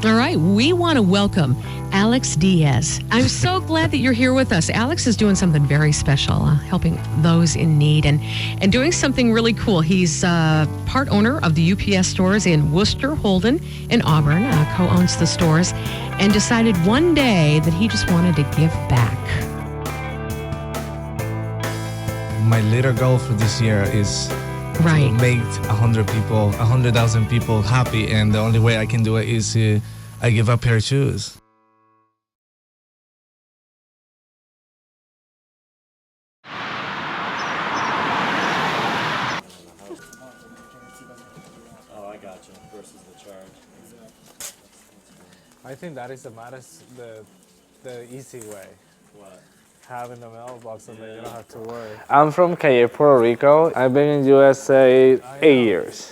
All right, we want to welcome Alex Diaz. I'm so glad that you're here with us. Alex is doing something very special, helping those in need and doing something really cool. He's part owner of the UPS stores in Worcester, Holden, and Auburn, co-owns the stores, and decided one day that he just wanted to give back. My little goal for this year is Right. to make 100,000 people happy, and the only way I can do it is I give a pair of shoes. Oh, I got you. Versus the charge. I think that is the easy way. What? Having the mailbox so that you don't have to worry. I'm from Calle, Puerto Rico. I've been in USA 8 years.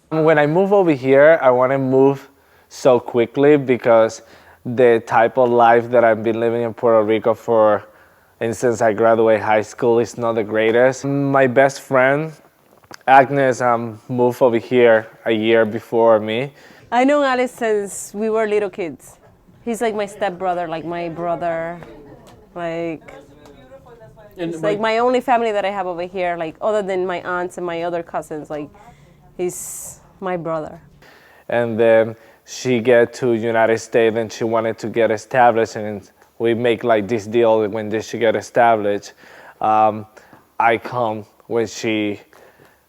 When I move over here, I want to move so quickly because the type of life that I've been living in Puerto Rico and since I graduated high school is not the greatest. My best friend, Agnes, moved over here a year before me. I know Alex since we were little kids. He's like my stepbrother, like my brother. It's like my only family that I have over here, like other than my aunts and my other cousins, like he's my brother. And then she get to United States and she wanted to get established, and we make like this deal when she get established. I come when she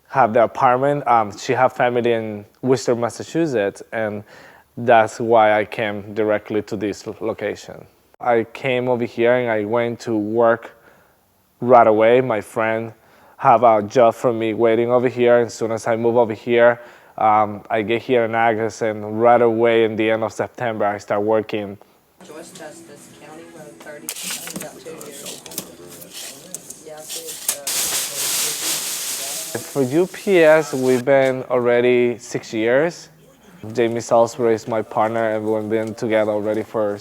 have the apartment. She have family in Worcester, Massachusetts, and that's why I came directly to this location. I came over here and I went to work right away. My friend have a job for me waiting over here. As soon as I move over here, I get here in August, and right away in the end of September, I start working. Joyce Justice, County Road 30, about 2 years. Yeah, I see it. For UPS, we've been already 6 years. Jamie Salisbury is my partner, and we've been together already for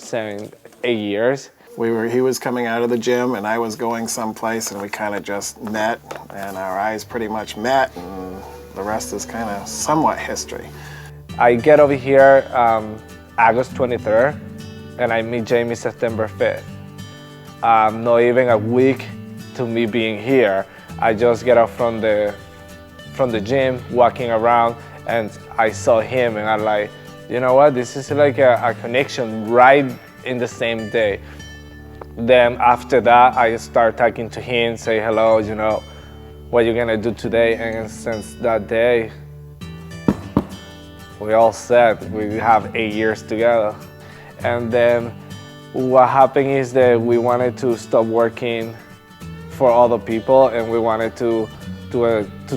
8 years. He was coming out of the gym and I was going someplace, and we kind of just met, and our eyes pretty much met, and the rest is kind of somewhat history. I get over here August 23rd, and I meet Jamie September 5th. Not even a week to me being here. I just get out from the gym, walking around, and I saw him, and I'm like, you know what, this is like a connection right in the same day. Then after that, I start talking to him, say hello, you know, what you gonna do today? And since that day, we all said we have 8 years together. And then what happened is that we wanted to stop working for other people, and we wanted to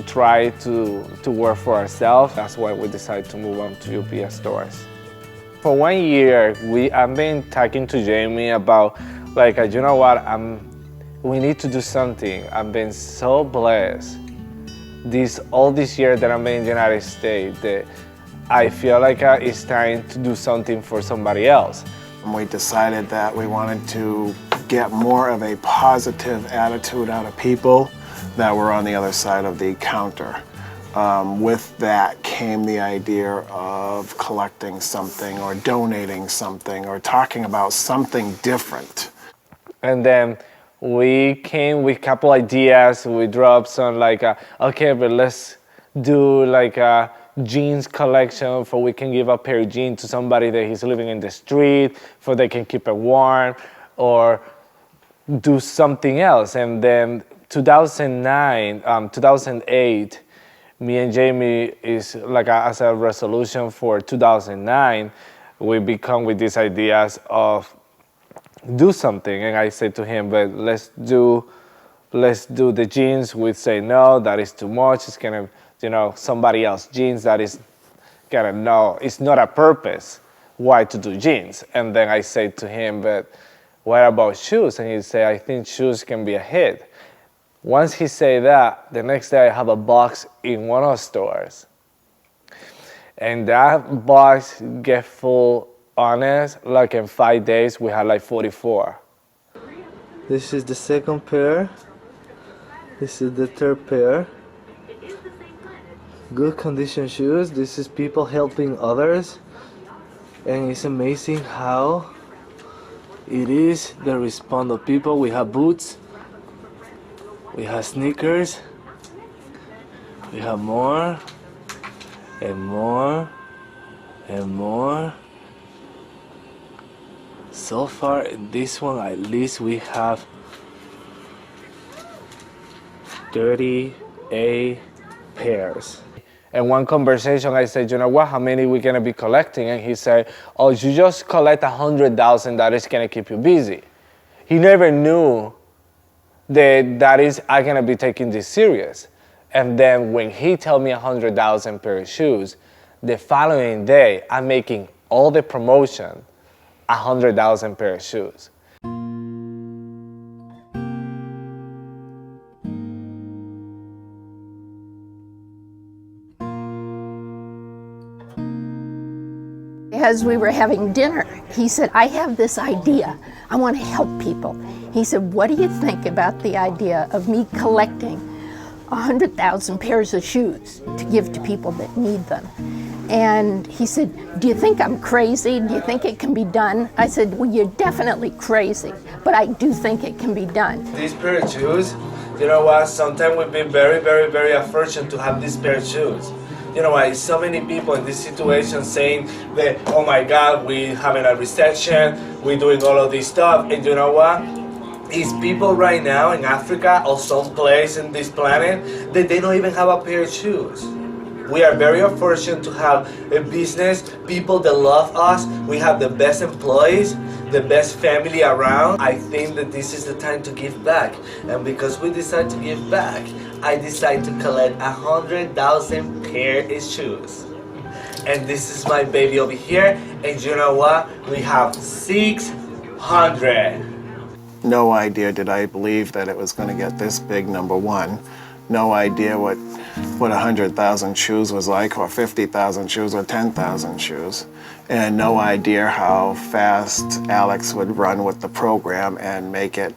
try to work for ourselves. That's why we decided to move on to UPS stores. For 1 year, I've been talking to Jamie about, like, you know what, we need to do something. I've been so blessed all this year that I'm in the United States that I feel like it's time to do something for somebody else. And we decided that we wanted to get more of a positive attitude out of people that were on the other side of the counter. With that came the idea of collecting something or donating something or talking about something different. And then we came with a couple ideas. We dropped some okay, but let's do like a jeans collection for we can give a pair of jeans to somebody that is living in the street for they can keep it warm, or do something else. And then 2008, me and Jamie is as a resolution for 2009, we become with these ideas of do something. And I said to him, but let's do the jeans. We say, no, that is too much. It's gonna, somebody else jeans that is gonna know. It's not a purpose why to do jeans. And then I said to him, but what about shoes? And he said, I think shoes can be a hit. Once he said that, the next day I have a box in one of the stores. And that box get full, honest, like in 5 days, we had like 44. This is the second pair. This is the third pair. Good condition shoes. This is people helping others. And it's amazing how it is the response of people. We have boots, we have sneakers, we have more and more and more. So far in this one, at least we have 38 pairs. In one conversation, I said, you know what, how many we gonna be collecting? And he said, oh, you just collect 100,000, that is gonna keep you busy. He never knew that I'm gonna be taking this serious. And then when he told me 100,000 pair of shoes, the following day, I'm making all the promotion, 100,000 pair of shoes. As we were having dinner, he said, I have this idea. I want to help people. He said, what do you think about the idea of me collecting 100,000 pairs of shoes to give to people that need them? And he said, do you think I'm crazy? Do you think it can be done? I said, well, you're definitely crazy, but I do think it can be done. These pair of shoes, you know what, sometimes we've been very, very, very fortunate to have these pair of shoes. You know why? So many people in this situation saying that, oh my God, we having a recession, we're doing all of this stuff, and you know what? It's people right now in Africa or some place in this planet that they don't even have a pair of shoes. We are very fortunate to have a business, people that love us. We have the best employees, the best family around. I think that this is the time to give back. And because we decide to give back, I decide to collect 100,000 pair of shoes. And this is my baby over here. And you know what? We have 600. No idea did I believe that it was going to get this big, number one. No idea what 100,000 shoes was like, or 50,000 shoes, or 10,000 shoes. And no idea how fast Alex would run with the program and make it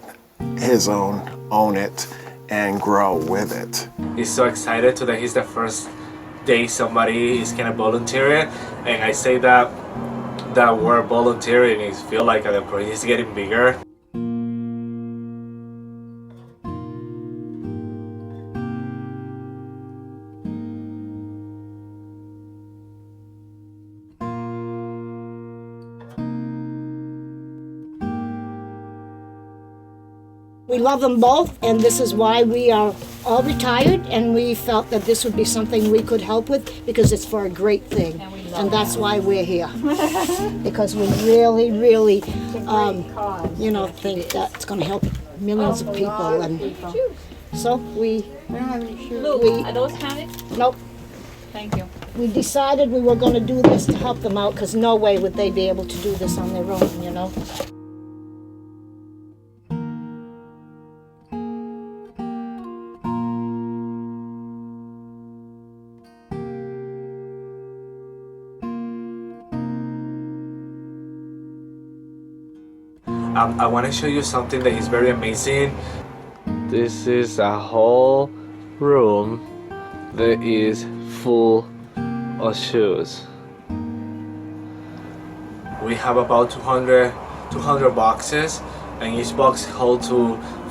his own it, and grow with it. He's so excited today. He's the first day somebody is gonna volunteer it. And I say that word volunteering is feel like the project is getting bigger. We love them both, and this is why we are all retired, and we felt that this would be something we could help with because it's for a great thing, and that's why we're here. Because we really, really, think that it's going to help millions of people, and so we. We don't have any shoes. Are those counted? Nope. Thank you. We decided we were going to do this to help them out, because no way would they be able to do this on their own, you know. I want to show you something that is very amazing. This is a whole room that is full of shoes. We have about 200 boxes, and each box holds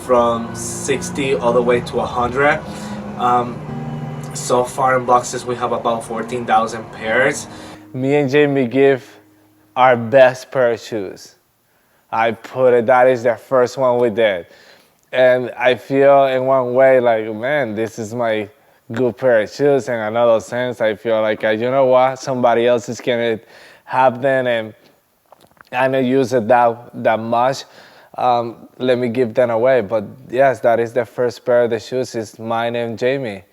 from 60 all the way to 100. So far in boxes we have about 14,000 pairs. Me and Jamie give our best pair of shoes. I put it, that is the first one we did. And I feel in one way like, man, this is my good pair of shoes. In another sense, I feel like, you know what, somebody else is gonna have them and I don't use it that much. Let me give them away. But yes, that is the first pair of the shoes, is mine and Jamie.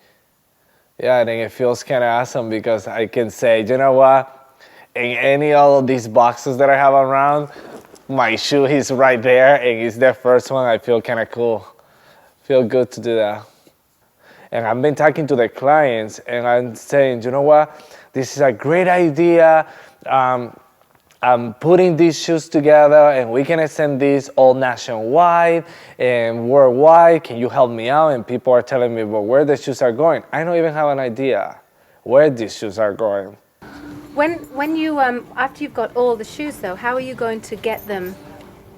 Yeah, I think it feels kind of awesome because I can say, you know what, in any of these boxes that I have around, my shoe is right there and it's the first one. I feel kind of cool. Feel good to do that. And I've been talking to the clients and I'm saying, you know what, this is a great idea. I'm putting these shoes together and we can send these all nationwide and worldwide. Can you help me out? And people are telling me, well, where the shoes are going. I don't even have an idea where these shoes are going. When you after you've got all the shoes though, how are you going to get them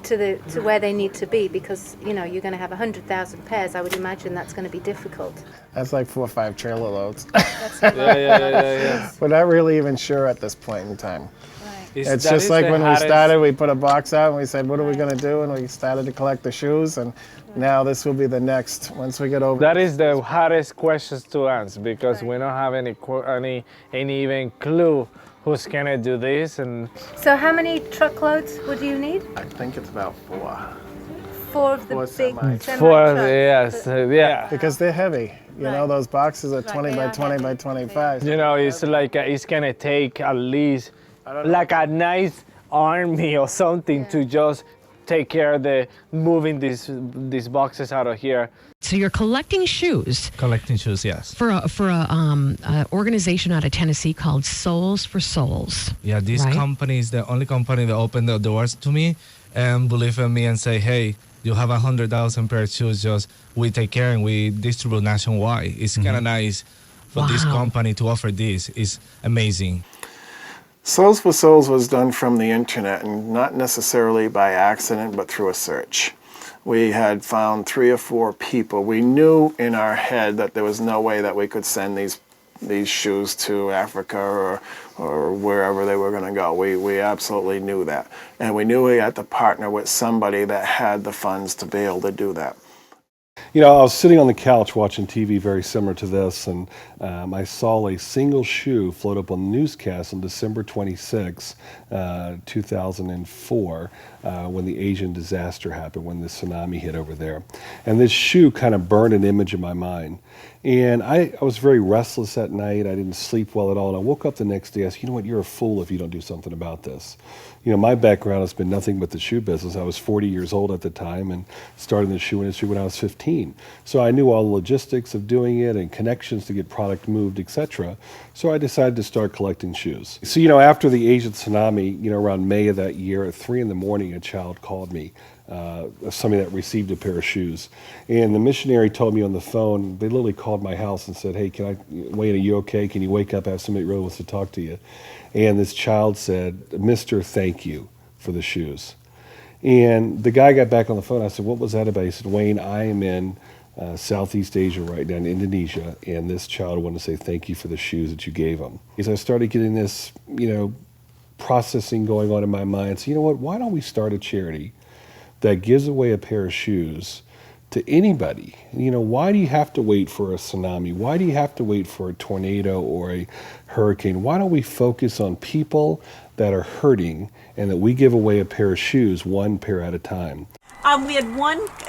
to where they need to be? Because you know you're going to have 100,000 pairs. I would imagine that's going to be difficult. That's like 4 or 5 trailer loads. That's a lot. Yeah. We're not really even sure at this point in time. That It's just is like the when we hardest- started, we put a box out and we said, what are we going to do? And we started to collect the shoes, and now this will be the next, once we get over. That is the hardest questions to answer because we don't have any even clue who's gonna do this. And So how many truckloads would you need? I think it's about 4. 4 of the 4 big semi. semi for trucks. yes, yeah. Because they're heavy. You know, those boxes are 20 they by are 20 heavy. by 25. You know, it's like it's gonna take at least like a nice army or something to just take care of the moving these boxes out of here. So you're collecting shoes Collecting shoes, yes. for a organization out of Tennessee called Souls for Souls. Yeah, this Right. company is the only company that opened the doors to me and believe in me and say, hey, you have 100,000 pair of shoes, just we take care and we distribute nationwide. It's kind of nice for this Wow. company to offer this. It's amazing. Souls for Souls was done from the internet, and not necessarily by accident, but through a search. We had found 3 or 4 people. We knew in our head that there was no way that we could send these shoes to Africa or wherever they were going to go. We absolutely knew that. And we knew we had to partner with somebody that had the funds to be able to do that. You know, I was sitting on the couch watching TV very similar to this, and I saw a single shoe float up on the newscast on December 26, 2004, when the Asian disaster happened, when the tsunami hit over there. And this shoe kind of burned an image in my mind. And I was very restless at night. I didn't sleep well at all. And I woke up the next day. I said, you know what, you're a fool if you don't do something about this. You know, my background has been nothing but the shoe business. I was 40 years old at the time and started in the shoe industry when I was 15. So I knew all the logistics of doing it and connections to get product moved, etc. So I decided to start collecting shoes. So, you know, after the Asian tsunami, you know, around May of that year, at 3 in the morning, a child called me. Somebody that received a pair of shoes. And the missionary told me on the phone, they literally called my house and said, hey, Wayne, are you okay? Can you wake up? I have somebody that really wants to talk to you. And this child said, Mr. Thank you for the shoes. And the guy got back on the phone. I said, what was that about? He said, Wayne, I am in Southeast Asia right now, in Indonesia, and this child wanted to say thank you for the shoes that you gave him. As I started getting this, you know, processing going on in my mind, so you know what, why don't we start a charity that gives away a pair of shoes to anybody? You know, why do you have to wait for a tsunami? Why do you have to wait for a tornado or a hurricane? Why don't we focus on people that are hurting and that we give away a pair of shoes, 1 pair at a time? We had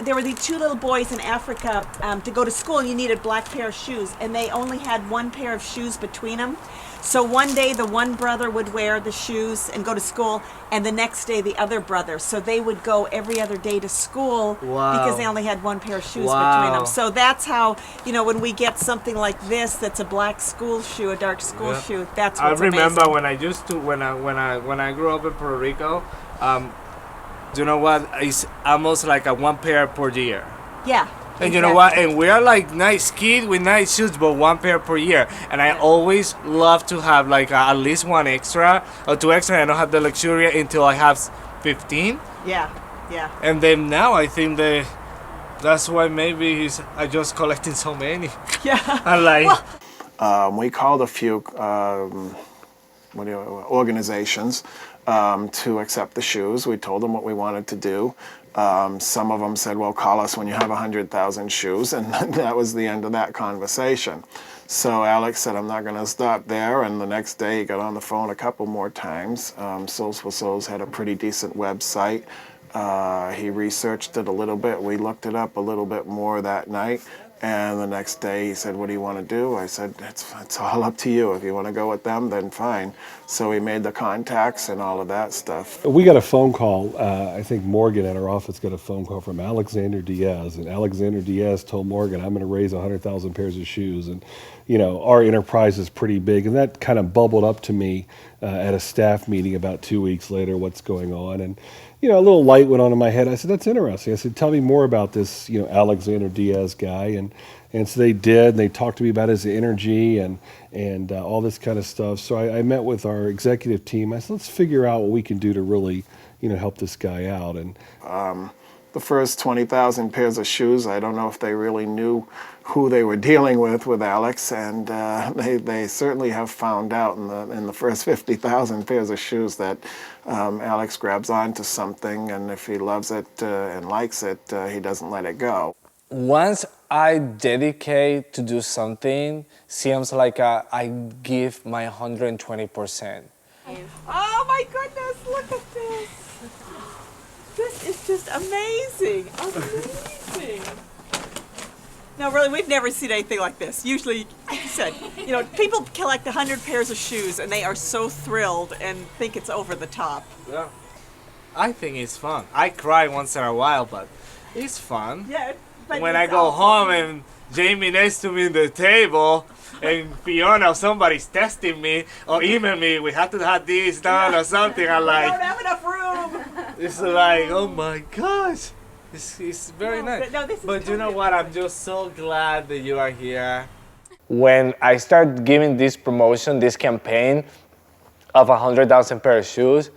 there were these 2 little boys in Africa to go to school, and you needed a black pair of shoes, and they only had 1 pair of shoes between them. So one day the one brother would wear the shoes and go to school, and the next day the other brother. So they would go every other day to school because they only had 1 pair of shoes between them. So that's how, you know, when we get something like this that's a black school shoe, a dark school shoe, that's what's I remember amazing. when I used to when I grew up in Puerto Rico, you know what? It's almost like a 1 pair per year. Yeah. And you know what? And we are like nice kids with nice shoes, but 1 pair per year. And I always love to have like at least 1 extra or 2 extra. I don't have the luxury until I have 15. Yeah. And then now I think that's why maybe I just collecting so many. Yeah. I like. We called a few organizations to accept the shoes. We told them what we wanted to do. Some of them said, well, call us when you have 100,000 shoes, and that was the end of that conversation. So Alex said, I'm not going to stop there, and the next day he got on the phone a couple more times. Souls for Souls had a pretty decent website. He researched it a little bit. We looked it up a little bit more that night. And the next day he said, what do you want to do? I said, it's all up to you. If you want to go with them, then fine. So we made the contacts and all of that stuff. We got a phone call. I think Morgan at our office got a phone call from Alexander Diaz. And Alexander Diaz told Morgan, I'm going to raise 100,000 pairs of shoes. And our enterprise is pretty big. And that kind of bubbled up to me at a staff meeting about 2 weeks later, what's going on. And, a little light went on in my head. I said, that's interesting. I said, tell me more about this, Alexander Diaz guy. And so they did, and they talked to me about his energy and all this kind of stuff. So I met with our executive team. I said, let's figure out what we can do to really, help this guy out. And the first 20,000 pairs of shoes, I don't know if they really knew who they were dealing with Alex, and they certainly have found out in the first 50,000 pairs of shoes that Alex grabs onto something, and if he loves it and likes it, he doesn't let it go. Once I dedicate to do something, seems like I give my 120%. Oh my goodness, look at this. This is just amazing, amazing. No, really, we've never seen anything like this. Usually, like you said, people collect 100 pairs of shoes and they are so thrilled and think it's over the top. Yeah. I think it's fun. I cry once in a while, but it's fun. Yeah. But when I go home and Jamie next to me at the table and Fiona, somebody's testing me or email me, we have to have this done or something, I'm like, we don't have enough room. It's like, oh my gosh. It's very nice. But you know what? I'm just so glad that you are here. When I start giving this promotion, this campaign of 100,000 pair of shoes,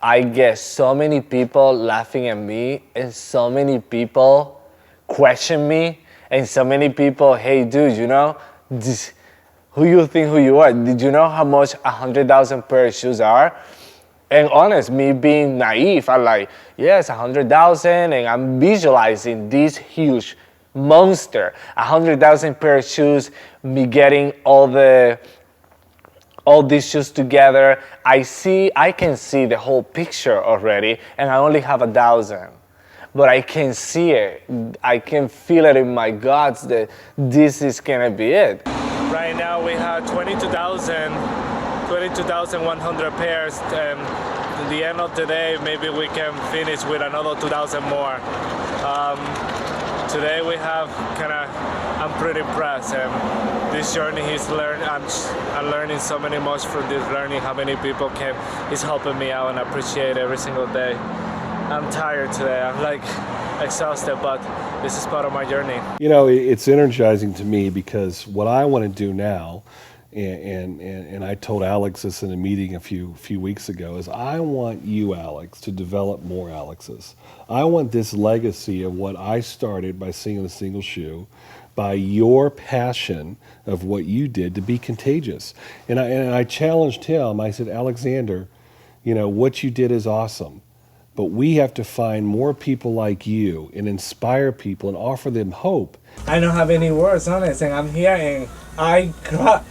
I get so many people laughing at me and so many people question me and so many people, hey dude, who you think who you are? Did you know how much 100,000 pair of shoes are? And honest, me being naive, I'm like, yes, 100,000, and I'm visualizing this huge monster, 100,000 pair of shoes, me getting all these shoes together. I can see the whole picture already, and I only have 1,000. But I can see it. I can feel it in my guts that this is gonna be it. Right now we have 22,100 pairs, and at the end of the day, maybe we can finish with another 2,000 more. Today we have I'm pretty impressed, and this journey I'm learning so many much from this learning, how many people is helping me out, and I appreciate every single day. I'm tired today, I'm like exhausted, but this is part of my journey. It's energizing to me because what I want to do now, and I told Alex this in a meeting a few weeks ago, is I want you, Alex, to develop more Alexes. I want this legacy of what I started by singing the single shoe, by your passion of what you did, to be contagious. And I challenged him. I said, Alexander, what you did is awesome. But we have to find more people like you and inspire people and offer them hope. I don't have any words, honest, and I'm here and I cry.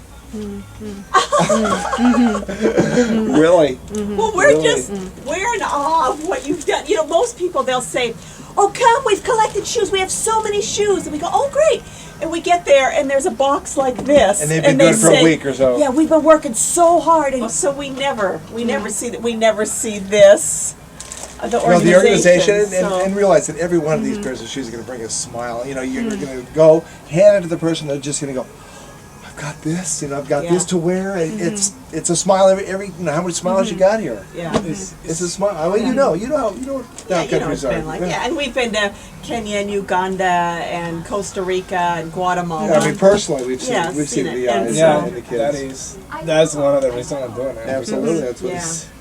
Really? Well, we're in awe of what you've done. Most people, they'll say, oh, come, we've collected shoes. We have so many shoes. And we go, oh, great. And we get there, and there's a box like this. And they've been good for a week or so. Yeah, we've been working so hard, and so we never see that. We never see this. The organization and realize that every one of these pairs of shoes is going to bring a smile. You're going to go hand it to the person. They're just going to go, I've got this. I've got this to wear. It's a smile every. How many smiles you got here? Yeah, it's a smile. Well, you know what down countries are. And we've been to Kenya and Uganda and Costa Rica and Guatemala. Yeah, personally, we've seen the eyes of the kids. That's one of the reasons I'm doing it. Absolutely, that's what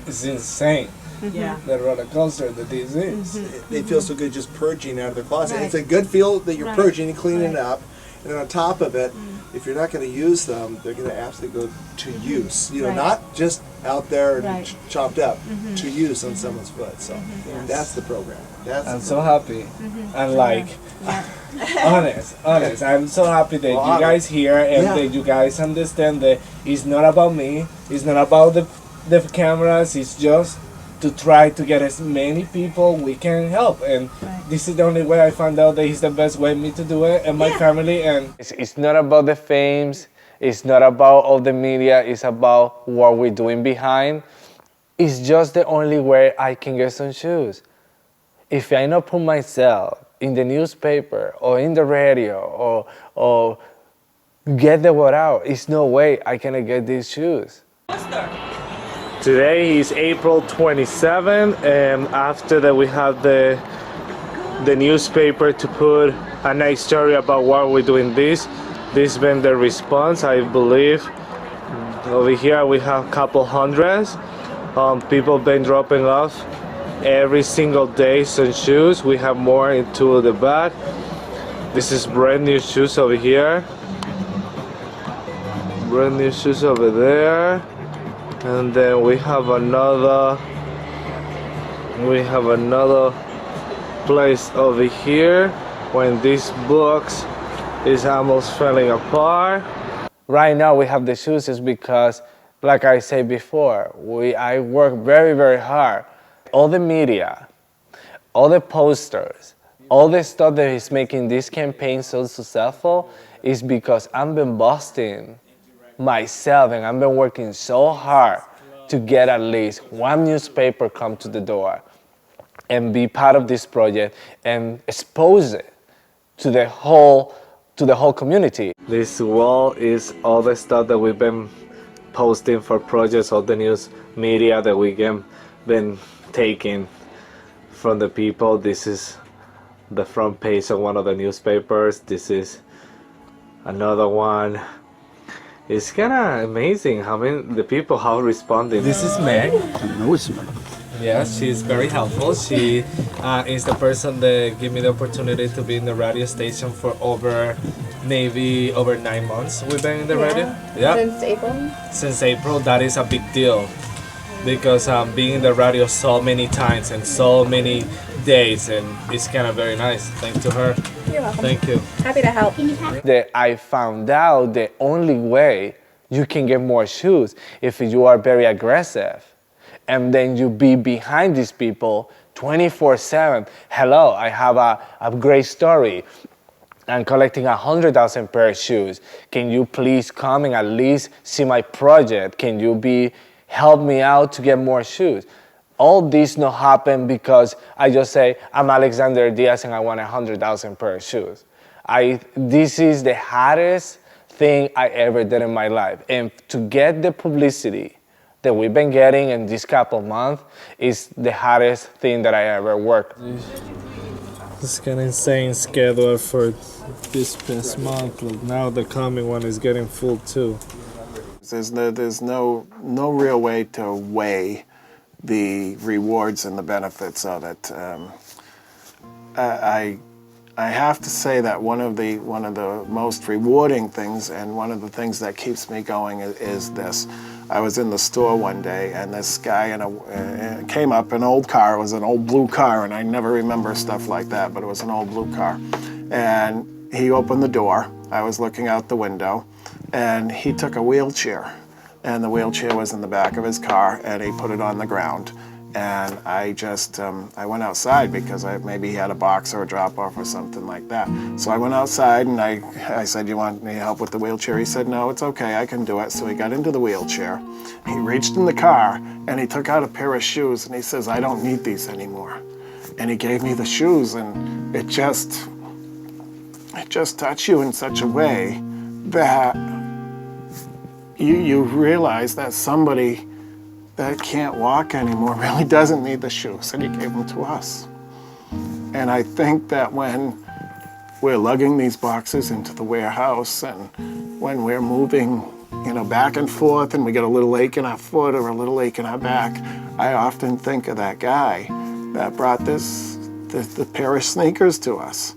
it's insane. Yeah. The roller coaster that this is. They feel so good just purging out of their closet. Right. It's a good feel that you're purging and cleaning it up. And then on top of it, if you're not going to use them, they're going to absolutely go to use. Not just out there and chopped up, to use on someone's foot. So that's the program. I'm so happy. And honest, I'm so happy that you guys here and that you guys understand that it's not about me, it's not about the cameras, it's just to try to get as many people we can help, and this is the only way I found out that it's the best way me to do it and my family. And it's not about the fames, it's not about all the media, it's about what we're doing behind. It's just the only way I can get some shoes. If I not put myself in the newspaper or in the radio or get the word out. It's no way I can get these shoes. Today is April 27th, and after that we have the newspaper to put a nice story about why we're doing this. This has been the response, I believe. Over here we have a couple hundreds. People been dropping off every single day some shoes. We have more into the back. This is brand new shoes over here. Brand new shoes over there. And then we have another place over here when this box is almost falling apart. Right now we have the shoes is because, like I said before, I work very, very hard. All the media, all the posters, all the stuff that is making this campaign so successful is because I've been busting myself and I've been working so hard to get at least one newspaper come to the door and be part of this project and expose it to the whole community. This wall is all the stuff that we've been posting for projects, all the news media that we have been taking from the people. This is the front page of one of the newspapers. This is another one. It's kind of amazing how many the people have responded. This is Meg. Yes, she's very helpful. She is the person that gave me the opportunity to be in the radio station for maybe over 9 months. We've been in the radio. Yeah. Since April? Since April, that is a big deal because being in the radio so many times and so many days, and it's kind of very nice. Thanks to her. You're welcome. Thank you. Happy to help. That I found out the only way you can get more shoes if you are very aggressive and then you be behind these people 24/7. Hello, I have a great story. I'm collecting 100,000 pair of shoes. Can you please come and at least see my project? Can you help me out to get more shoes? All this not happen because I just say, I'm Alexander Diaz and I want 100,000 pair of shoes. This is the hardest thing I ever did in my life. And to get the publicity that we've been getting in this couple of months is the hardest thing that I ever worked. It's kind of insane schedule for this past month. Like now the coming one is getting full too. There's no real way to weigh the rewards and the benefits of it. I have to say that one of the most rewarding things and one of the things that keeps me going is this. I was in the store one day and this guy came up, an old car. It was an old blue car, and I never remember stuff like that, but it was an old blue car. And he opened the door. I was looking out the window, and he took a wheelchair. And the wheelchair was in the back of his car, and he put it on the ground. And I just, I went outside because maybe he had a box or a drop-off or something like that. So I went outside and I said, you want me help with the wheelchair? He said, no, it's okay, I can do it. So he got into the wheelchair. He reached in the car and he took out a pair of shoes and he says, I don't need these anymore. And he gave me the shoes, and it just touched you in such a way that you realize that somebody that can't walk anymore really doesn't need the shoes, and he gave them to us. And I think that when we're lugging these boxes into the warehouse and when we're moving, back and forth and we get a little ache in our foot or a little ache in our back, I often think of that guy that brought the pair of sneakers to us,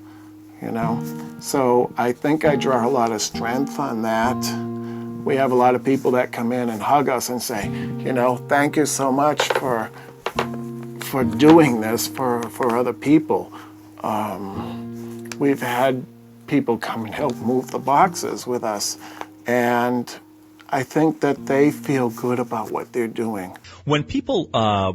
So I think I draw a lot of strength on that. We have a lot of people that come in and hug us and say, thank you so much for doing this for other people. We've had people come and help move the boxes with us, and I think that they feel good about what they're doing. When people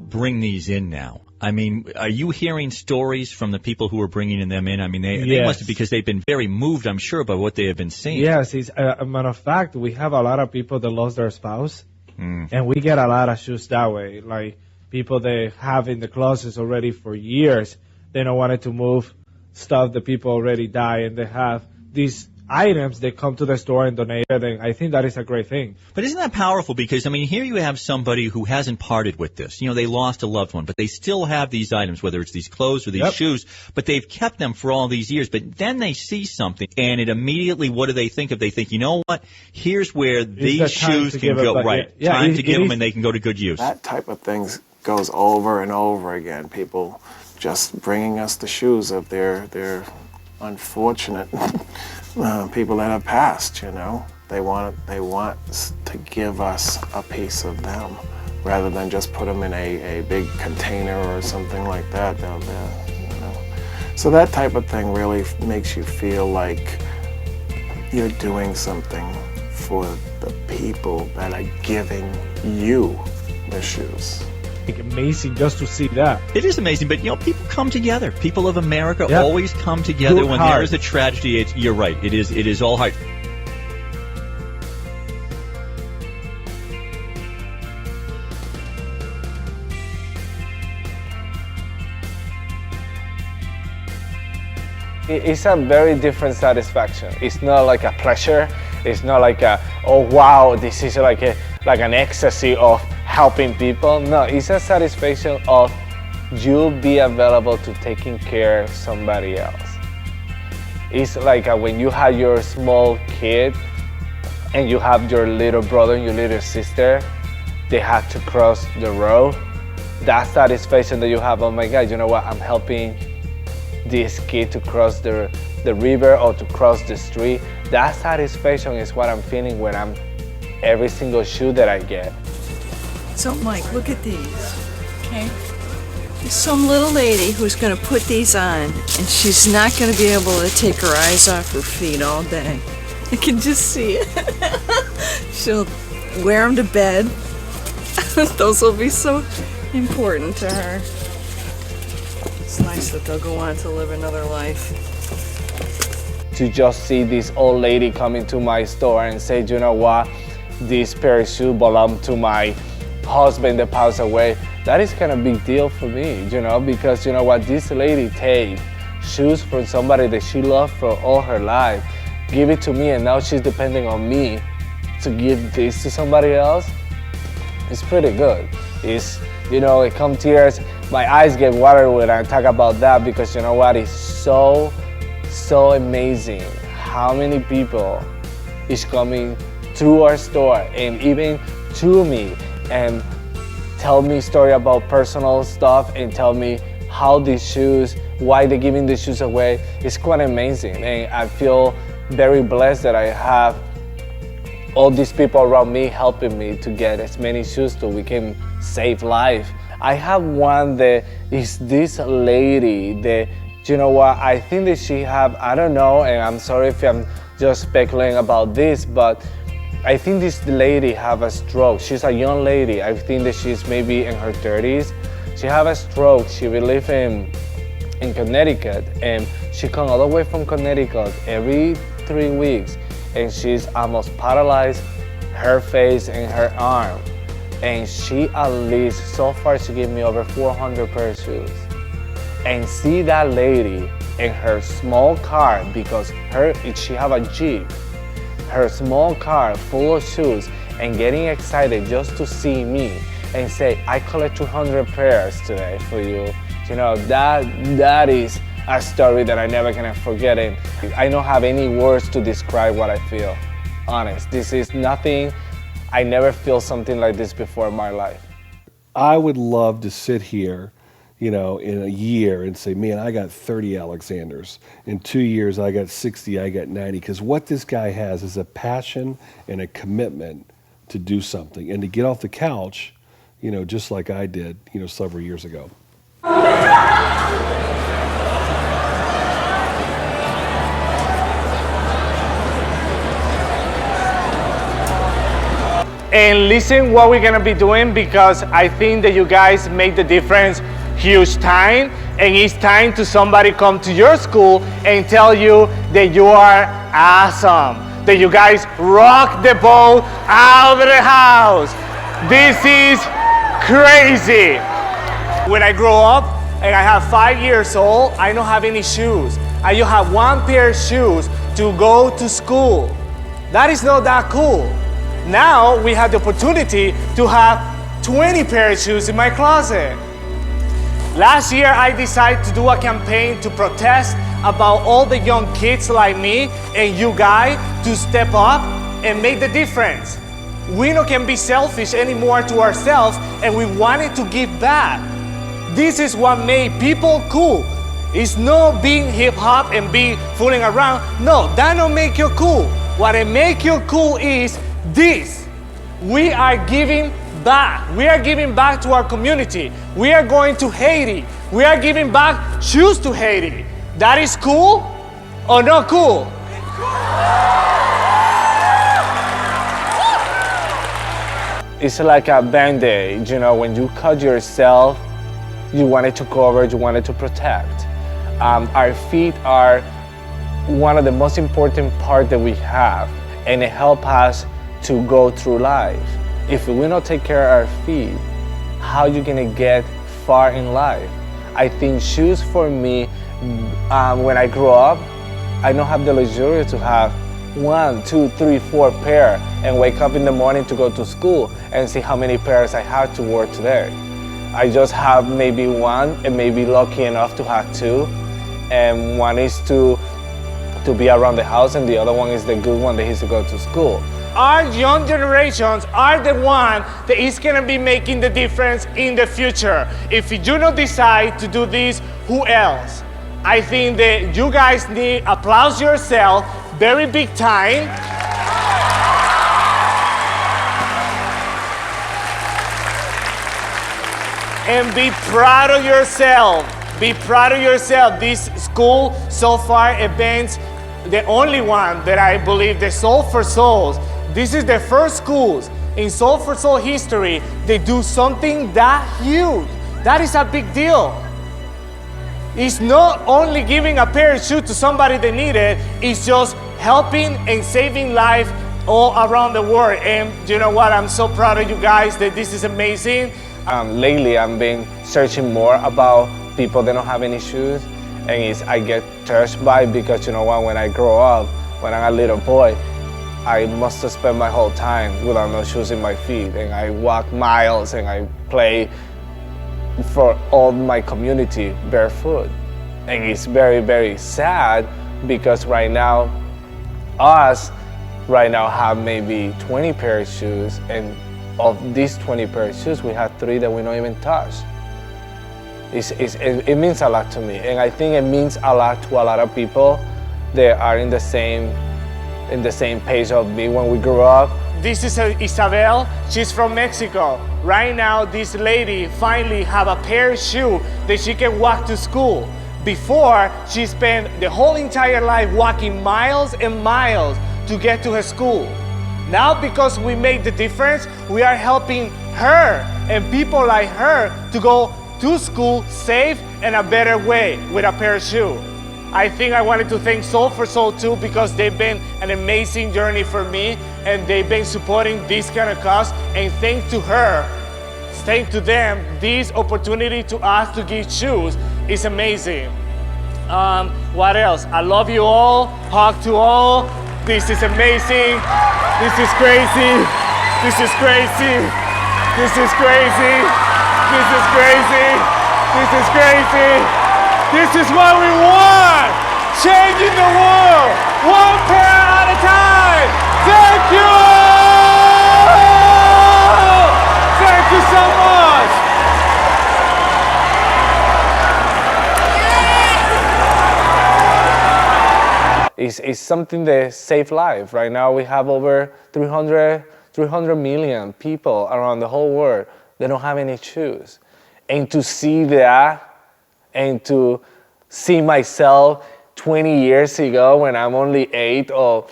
bring these in now, I mean, are you hearing stories from the people who are bringing them in? I mean, they must, because they've been very moved, I'm sure, by what they have been seeing. Yes, a matter of fact, we have a lot of people that lost their spouse, and we get a lot of shoes that way. Like people they have in the closets already for years, they don't want to move stuff that people already die, and they have these items, they come to the store and donate it, and I think that is a great thing. But isn't that powerful? Because, I mean, here you have somebody who hasn't parted with this. You know, they lost a loved one, but they still have these items, whether it's these clothes or these shoes, but they've kept them for all these years. But then they see something, and it immediately, what do they think of? They think, you know what, here's where these shoes can go, time to give them, and they can go to good use. That type of things goes over and over again. People just bringing us the shoes of their unfortunate people that have passed, you know. They want to give us a piece of them rather than just put them in a big container or something like that down there, you know. So that type of thing really makes you feel like you're doing something for the people that are giving you the shoes. Amazing just to see that. It is amazing, but you know, people come together. People of America always come together Good when heart. there is a tragedy. You're right. It is all heart. It's a very different satisfaction. It's not like a pleasure. It's not like a, oh wow, this is like an ecstasy of helping people. No, it's a satisfaction of you be available to taking care of somebody else. It's like when you have your small kid and you have your little brother and your little sister, they have to cross the road. That satisfaction that you have, oh my God, you know what, I'm helping this kid to cross the river or to cross the street. That satisfaction is what I'm feeling when I'm every single shoe that I get. So Mike, look at these, okay? There's some little lady who's gonna put these on and she's not gonna be able to take her eyes off her feet all day. I can just see it. She'll wear them to bed. Those will be so important to her. It's nice that they'll go on to live another life. To just see this old lady come into my store and say, you know what, this pair of shoes belong to my husband that passed away, that is kind of a big deal for me, you know, because you know what, this lady take shoes from somebody that she loved for all her life, give it to me, and now she's depending on me to give this to somebody else. It's pretty good. It's, you know, it comes tears, my eyes get watered when I talk about that, because you know what, it's so amazing how many people is coming through our store and even to me and tell me story about personal stuff and tell me how these shoes, why they're giving the shoes away. It's quite amazing, and I feel very blessed that I have all these people around me helping me to get as many shoes so we can save life. I have one that is this lady that, you know what, I think that she have, I don't know, and I'm sorry if I'm just speculating about this, but I think this lady have a stroke. She's a young lady. I think that she's maybe in her 30s. She have a stroke. She will live in Connecticut, and she come all the way from Connecticut every 3 weeks, and she's almost paralyzed, her face and her arm. And she at least, so far she gave me over 400 pair of shoes. And see that lady in her small car, because she have a Jeep, her small car full of shoes, and getting excited just to see me and say, I collect 200 pairs today for you. You know, that is a story that I never gonna forget. And I don't have any words to describe what I feel. Honest, this is nothing, I never feel something like this before in my life. I would love to sit here, you know, in a year and say, man, I got 30 Alexanders. In 2 years, I got 60, I got 90. Because what this guy has is a passion and a commitment to do something and to get off the couch, you know, just like I did, you know, several years ago. And listen what we're gonna be doing, because I think that you guys make the difference huge time, and it's time to somebody come to your school and tell you that you are awesome, that you guys rock the boat out of the house. This is crazy. When I grow up and I have 5 years old, I don't have any shoes. I just have one pair of shoes to go to school. That is not that cool. Now we have the opportunity to have 20 pairs of shoes in my closet. Last year, I decided to do a campaign to protest about all the young kids like me and you guys to step up and make the difference. We no can be selfish anymore to ourselves, and we wanted to give back. This is what made people cool. It's not being hip hop and be fooling around. No, that don't make you cool. What it make you cool is this. We are giving back. We are giving back to our community. We are going to Haiti. We are giving back shoes to Haiti. That is cool or not cool? It's like a band-aid, you know, when you cut yourself, you want it to cover, you want it to protect. Our feet are one of the most important parts that we have, and it helps us to go through life. If we don't take care of our feet, how are you gonna get far in life? I think shoes for me, when I grow up, I don't have the luxury to have 1, 2, 3, 4 pair and wake up in the morning to go to school and see how many pairs I have to wear today. I just have maybe 1 and maybe lucky enough to have 2. And one is to be around the house and the other one is the good one that is to go to school. Our young generations are the one that is gonna be making the difference in the future. If you don't decide to do this, who else? I think that you guys need applause yourself very big time. And be proud of yourself. Be proud of yourself. This school so far events, the only one that I believe, the Soul for Souls. This is the first schools in Soul for Soul history they do something that huge. That is a big deal. It's not only giving a pair of shoes to somebody that need it, it's just helping and saving life all around the world. And you know what? I'm so proud of you guys that this is amazing. Lately, I've been searching more about people that don't have any shoes, and I get touched by, because you know what? When I grow up, when I'm a little boy, I must have spent my whole time without no shoes in my feet, and I walk miles and I play for all my community barefoot. And it's very, very sad, because right now have maybe 20 pair of shoes, and of these 20 pair of shoes, we have 3 that we don't even touch. It means a lot to me, and I think it means a lot to a lot of people that are in the same page of me when we grew up. This is Isabel. She's from Mexico. Right now, this lady finally have a pair of shoes that she can walk to school. Before, she spent the whole entire life walking miles and miles to get to her school. Now, because we made the difference, we are helping her and people like her to go to school safe and a better way with a pair of shoes. I think I wanted to thank Soul for Soul too, because they've been an amazing journey for me, and they've been supporting this kind of cause. And thanks to her, thanks to them, this opportunity to us to give shoes is amazing. What else? I love you all. Hug to all. This is amazing. This is crazy. This is crazy. This is crazy. This is crazy. This is crazy. This is what we want. Changing the world. One pair at a time. Thank you. Thank you so much. It's something that saves life. Right now we have over 300 million people around the whole world that don't have any shoes. And to see that, and to see myself 20 years ago when I'm only 8 or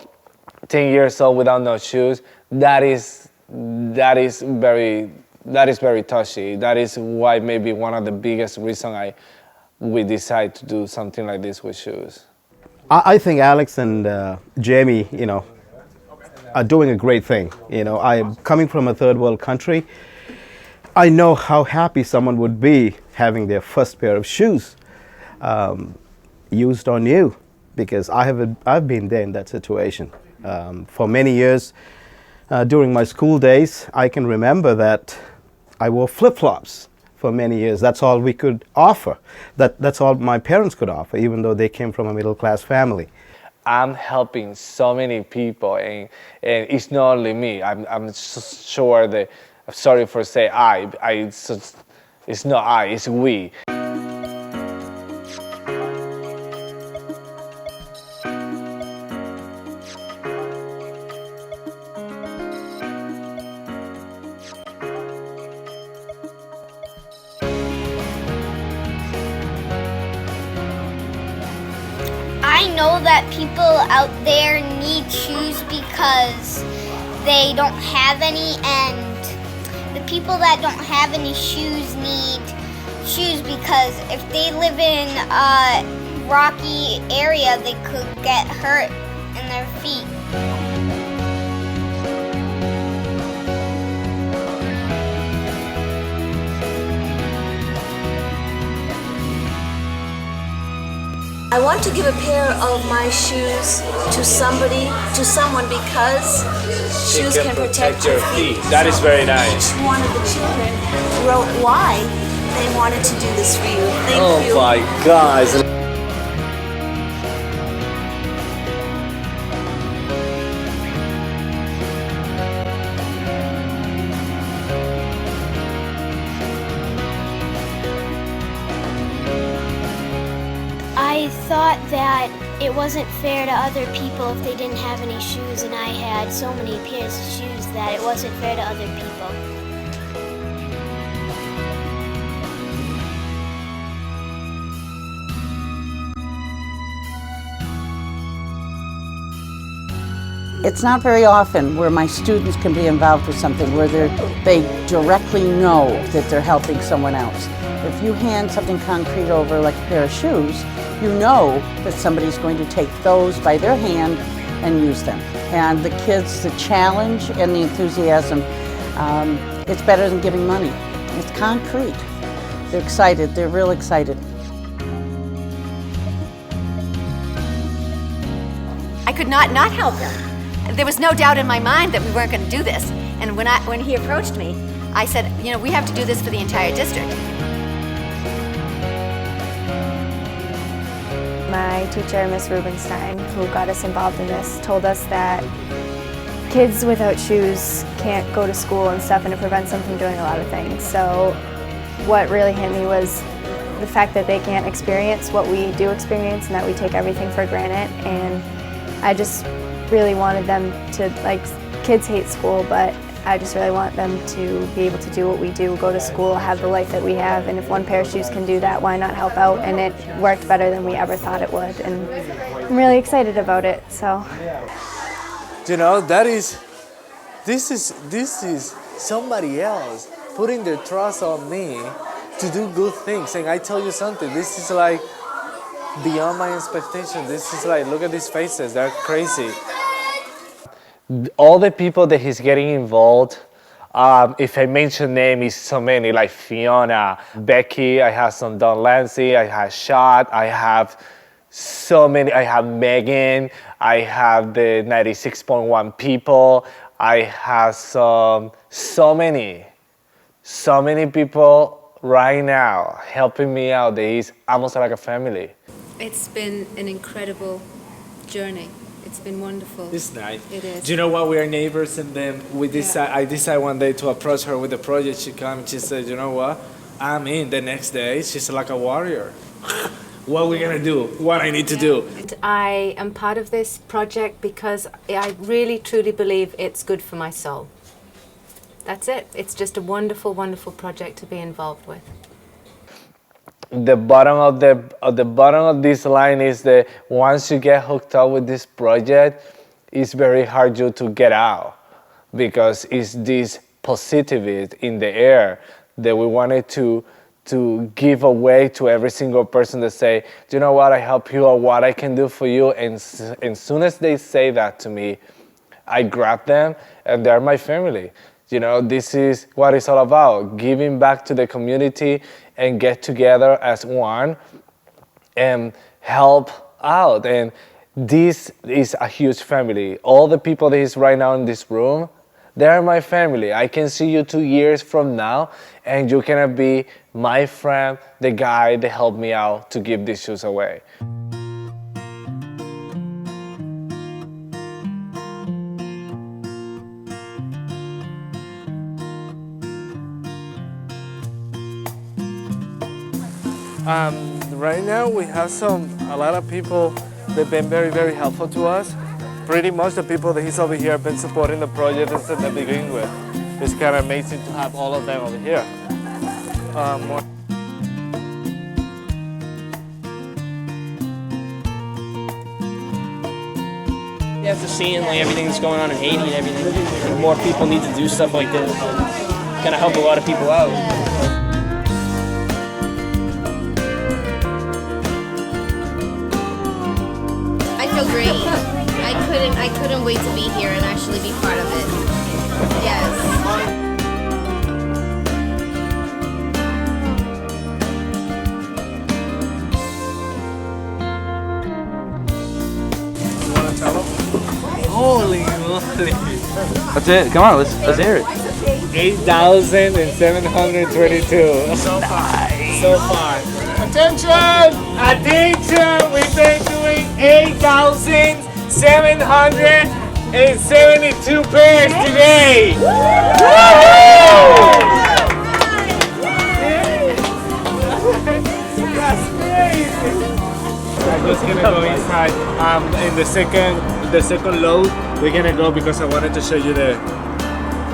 10 years old without no shoes, that is very touchy. That is why maybe one of the biggest reasons we decide to do something like this with shoes. I think Alex and Jamie, are doing a great thing. I'm coming from a third world country. I know how happy someone would be having their first pair of shoes used on you. because I've been there in that situation. For many years, during my school days, I can remember that I wore flip-flops for many years. That's all we could offer. That's all my parents could offer, even though they came from a middle-class family. I'm helping so many people, and it's not only me. I'm sure that, I'm sorry for saying it's not I, it's we. I know that people out there need shoes because they don't have any, and the people that don't have any shoes need shoes because if they live in a rocky area, they could get hurt in their feet. I want to give a pair of my shoes to someone because shoes can protect your feet. That is very nice. Each one of the children wrote why they wanted to do this for you. Thank you. Oh my gosh. I thought that it wasn't fair to other people if they didn't have any shoes, and I had so many pairs of shoes that it wasn't fair to other people. It's not very often where my students can be involved with something where they directly know that they're helping someone else. If you hand something concrete over like a pair of shoes, you know that somebody's going to take those by their hand and use them. And the kids, the challenge and the enthusiasm, it's better than giving money. It's concrete. They're excited, they're real excited. I could not help him. There was no doubt in my mind that we weren't going to do this. And when he approached me, I said, you know, we have to do this for the entire district. My teacher, Miss Rubenstein, who got us involved in this, told us that kids without shoes can't go to school and stuff, and it prevents them from doing a lot of things. So what really hit me was the fact that they can't experience what we do experience and that we take everything for granted. And I just really wanted them to, like, kids hate school, but I just really want them to be able to do what we do, go to school, have the life that we have, and if one pair of shoes can do that, why not help out? And it worked better than we ever thought it would, and I'm really excited about it, so. You know, this is somebody else putting their trust on me to do good things, and I tell you something, this is like beyond my expectation. This is like, look at these faces, they're crazy. All the people that he's getting involved, if I mention names, it's so many, like Fiona, Becky, I have some Don Lancy, I have Shot, I have so many, I have Megan, I have the 96.1 people, I have so many people right now helping me out. That is almost like a family. It's been an incredible journey. It's been wonderful. It's nice. It is. Do you know what? We are neighbors, and then I decided one day to approach her with the project. She came and she said, you know what? I'm in. The next day, she's like a warrior. What are we going to do? What I need to do? I am part of this project because I really, truly believe it's good for my soul. That's it. It's just a wonderful, wonderful project to be involved with. The bottom of this line is that once you get hooked up with this project, it's very hard to get out, because it's this positivity in the air that we wanted to give away to every single person that say, do you know what, I help you, or what I can do for you. And as soon as they say that to me, I grab them and they're my family. You know, this is what it's all about, giving back to the community and get together as one and help out. And this is a huge family. All the people that is right now in this room, they are my family. I can see you 2 years from now, and you can be my friend, the guy that helped me out to give these shoes away. Right now we have a lot of people that have been very, very helpful to us. Pretty much the people that he's over here have been supporting the project since the beginning with. It's kind of amazing to have all of them over here. After seeing like everything that's going on in Haiti and everything, more people need to do stuff like this. Kind of help a lot of people out. I feel great. I couldn't wait to be here and actually be part of it. Yes. Holy moly. That's it. Come on, let's hear it. 8,722. So far. So far. Attention! Attention! We've been doing 8,772 pairs today. That's crazy. I'm just gonna go inside. In the second load, we're gonna go because I wanted to show you the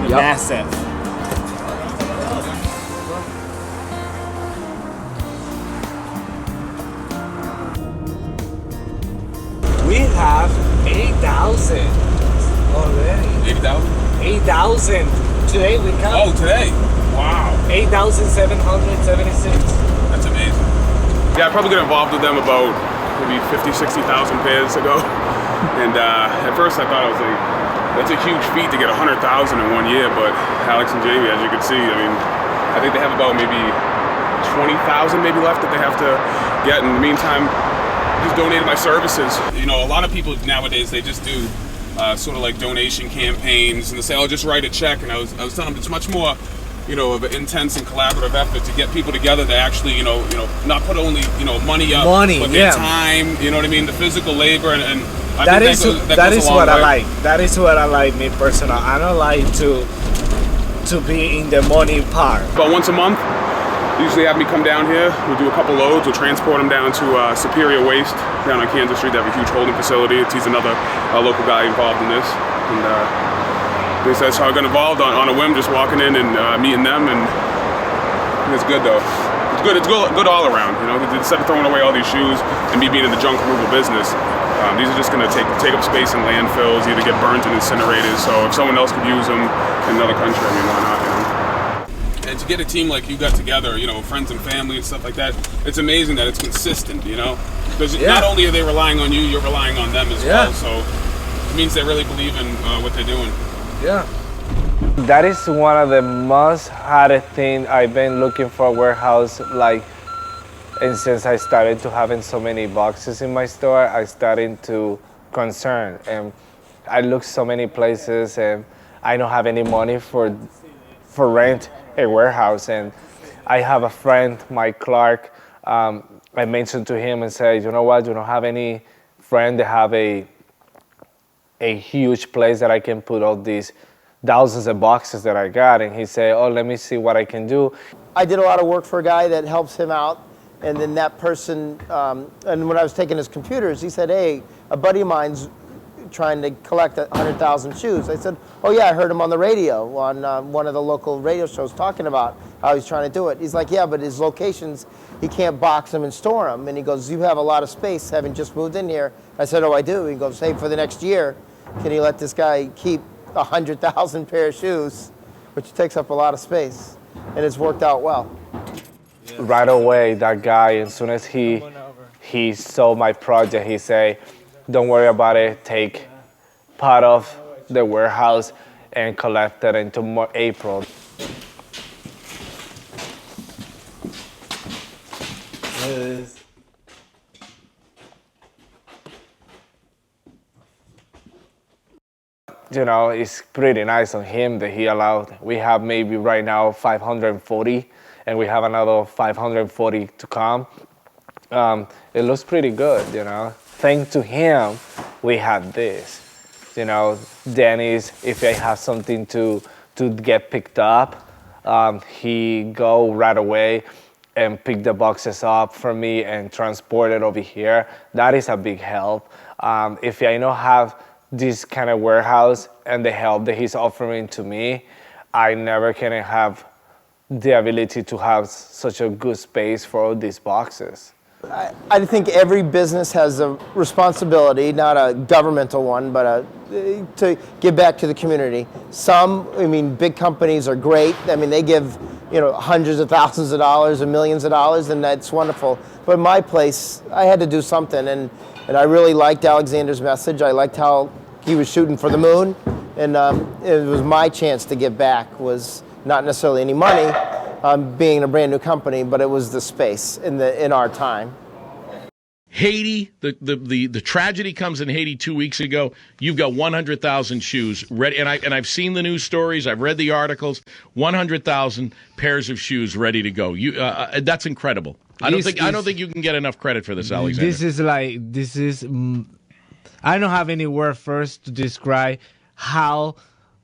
massive. We have 8,000 already. 80,000? 8,000. Today we count. Oh, today? Wow. 8,776. That's amazing. Yeah, I probably got involved with them about maybe 50, 60,000 pairs ago. And at first I thought I was like, that's a huge feat to get 100,000 in 1 year. But Alex and Jamie, as you can see, I mean, I think they have about maybe 20,000 maybe left that they have to get. In the meantime, just donated my services. You know, a lot of people nowadays, they just do sort of like donation campaigns, and they say, "I'll just write a check." And I was telling them it's much more, you know, of an intense and collaborative effort to get people together to actually, you know, not put only, you know, money up, but their time. You know what I mean? The physical labor and that is what I like. That is what I like, me personally. I don't like to be in the money part. But once a month, usually have me come down here. We'll do a couple loads. We'll transport them down to Superior Waste down on Kansas Street. They have a huge holding facility. He's another local guy involved in this. And that's how I got involved on a whim, just walking in and meeting them. And it's good though. It's good. It's good all around. You know, instead of throwing away all these shoes and me being in the junk removal business, these are just going to take up space in landfills, either get burned and incinerated. So if someone else could use them in another country, I mean, why not? You know? And to get a team like you got together, you know, friends and family and stuff like that, it's amazing that it's consistent, you know? Because not only are they relying on you, you're relying on them as well. So it means they really believe in what they're doing. Yeah. That is one of the most hardest things I've been looking for a warehouse, like, and since I started to having so many boxes in my store, I started to concern. And I looked so many places and I don't have any money for rent a warehouse. And I have a friend, Mike Clark, I mentioned to him and said, you know what, you don't have any friend that have a huge place that I can put all these thousands of boxes that I got. And he said, oh, let me see what I can do. I did a lot of work for a guy that helps him out. And then that person, and when I was taking his computers, he said, hey, a buddy of mine's trying to collect 100,000 shoes. I said, oh yeah, I heard him on the radio, on one of the local radio shows talking about how he's trying to do it. He's like, yeah, but his locations, he can't box them and store them. And he goes, you have a lot of space, having just moved in here. I said, oh, I do. He goes, hey, for the next year, can you let this guy keep 100,000 pair of shoes, which takes up a lot of space. And it's worked out well. Right away, that guy, as soon as he saw my project, he said, don't worry about it, take part of the warehouse and collect it into April. you know, it's pretty nice on him that he allowed. We have maybe right now 540, and we have another 540 to come. It looks pretty good, you know. Thanks to him, we have this. You know, Dennis, if I have something to get picked up, he go right away and pick the boxes up for me and transport it over here. That is a big help. If I don't have this kind of warehouse and the help that he's offering to me, I never can have the ability to have such a good space for all these boxes. I think every business has a responsibility, not a governmental one, but to give back to the community. Some, I mean, big companies are great. I mean, they give, you know, hundreds of thousands of dollars and millions of dollars, and that's wonderful. But my place, I had to do something, and I really liked Alexander's message. I liked how he was shooting for the moon, and it was my chance to give back. Was not necessarily any money, being a brand new company, but it was the space in our time. Haiti, the tragedy comes in Haiti 2 weeks ago. You've got 100,000 shoes ready, and I've seen the news stories. I've read the articles. 100,000 pairs of shoes ready to go. That's incredible. I don't think you can get enough credit for this, Alexander. This is. I don't have any word first to describe how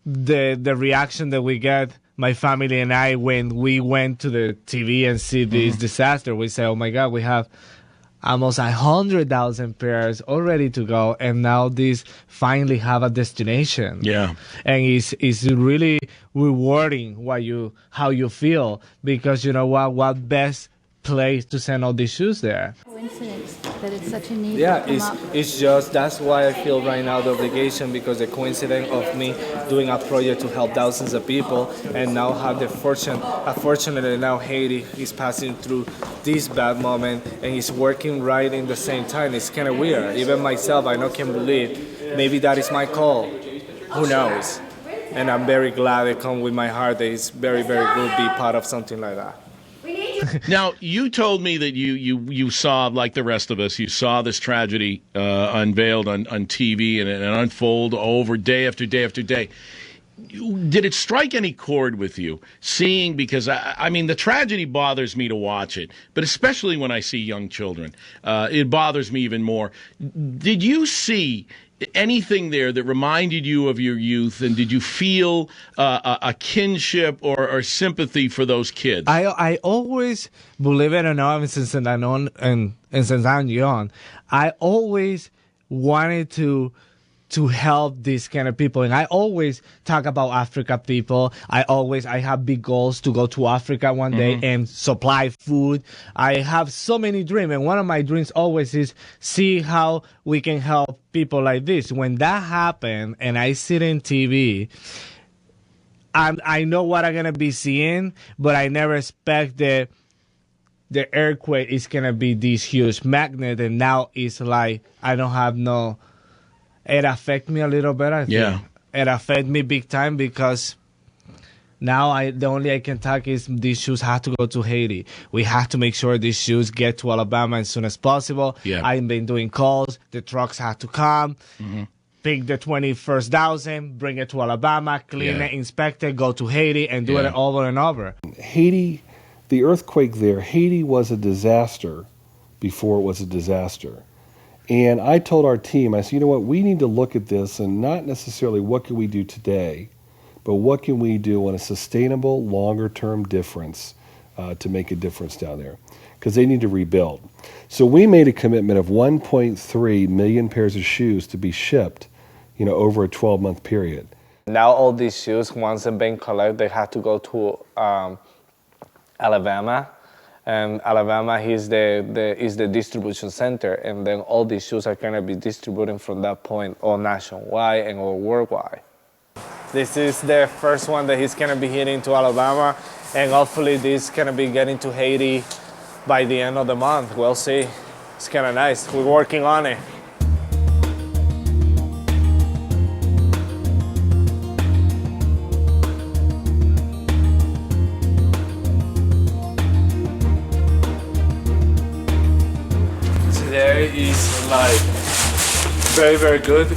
the reaction that we get. My family and I, when we went to the TV and see this disaster, we say, "Oh my God, we have almost 100,000 pairs all ready to go, and now these finally have a destination." Yeah, and it's really rewarding how you feel, because you know what best place to send all these shoes there. Coincidence that it's such a need. Yeah, it's just that's why I feel right now the obligation, because the coincidence of me doing a project to help thousands of people, and now have the unfortunately now Haiti is passing through this bad moment, and he's working right in the same time. It's kind of weird. Even myself, I can't believe maybe that is my call. Who knows? And I'm very glad it come with my heart that it's very, very good to be part of something like that. Now, you told me that you saw, like the rest of us, you saw this tragedy unveiled on TV and unfold over day after day after day. Did it strike any chord with you, seeing, because, I mean, the tragedy bothers me to watch it, but especially when I see young children, it bothers me even more. Did you see anything there that reminded you of your youth, and did you feel a kinship or sympathy for those kids? I always, believe it or not, since I'm young, I always wanted to help these kind of people, and I always talk about Africa people. I have big goals to go to Africa one day and supply food. I have so many dreams, and one of my dreams always is see how we can help people like this. When that happened and I sit in TV, I know what I'm gonna be seeing, but I never expect the earthquake is gonna be this huge magnet, and now it's like I don't have no. It affected me a little bit, I think. Yeah. It affected me big time, because now the only I can talk is these shoes have to go to Haiti. We have to make sure these shoes get to Alabama as soon as possible. Yeah. I've been doing calls. The trucks have to come, pick the 21,000, bring it to Alabama, clean it, inspect it, go to Haiti, and do it over and over. Haiti, the earthquake there, Haiti was a disaster before it was a disaster. And I told our team, I said, you know what, we need to look at this, and not necessarily what can we do today, but what can we do on a sustainable, longer-term difference to make a difference down there, because they need to rebuild. So we made a commitment of 1.3 million pairs of shoes to be shipped, you know, over a 12-month period. Now all these shoes, once they've been collected, they have to go to Alabama. And Alabama is the distribution center, and then all these shoes are going to be distributed from that point, all nationwide and all worldwide. This is the first one that he's going to be hitting to Alabama, and hopefully this is going to be getting to Haiti by the end of the month. We'll see. It's kind of nice. We're working on it. Today is like very, very good.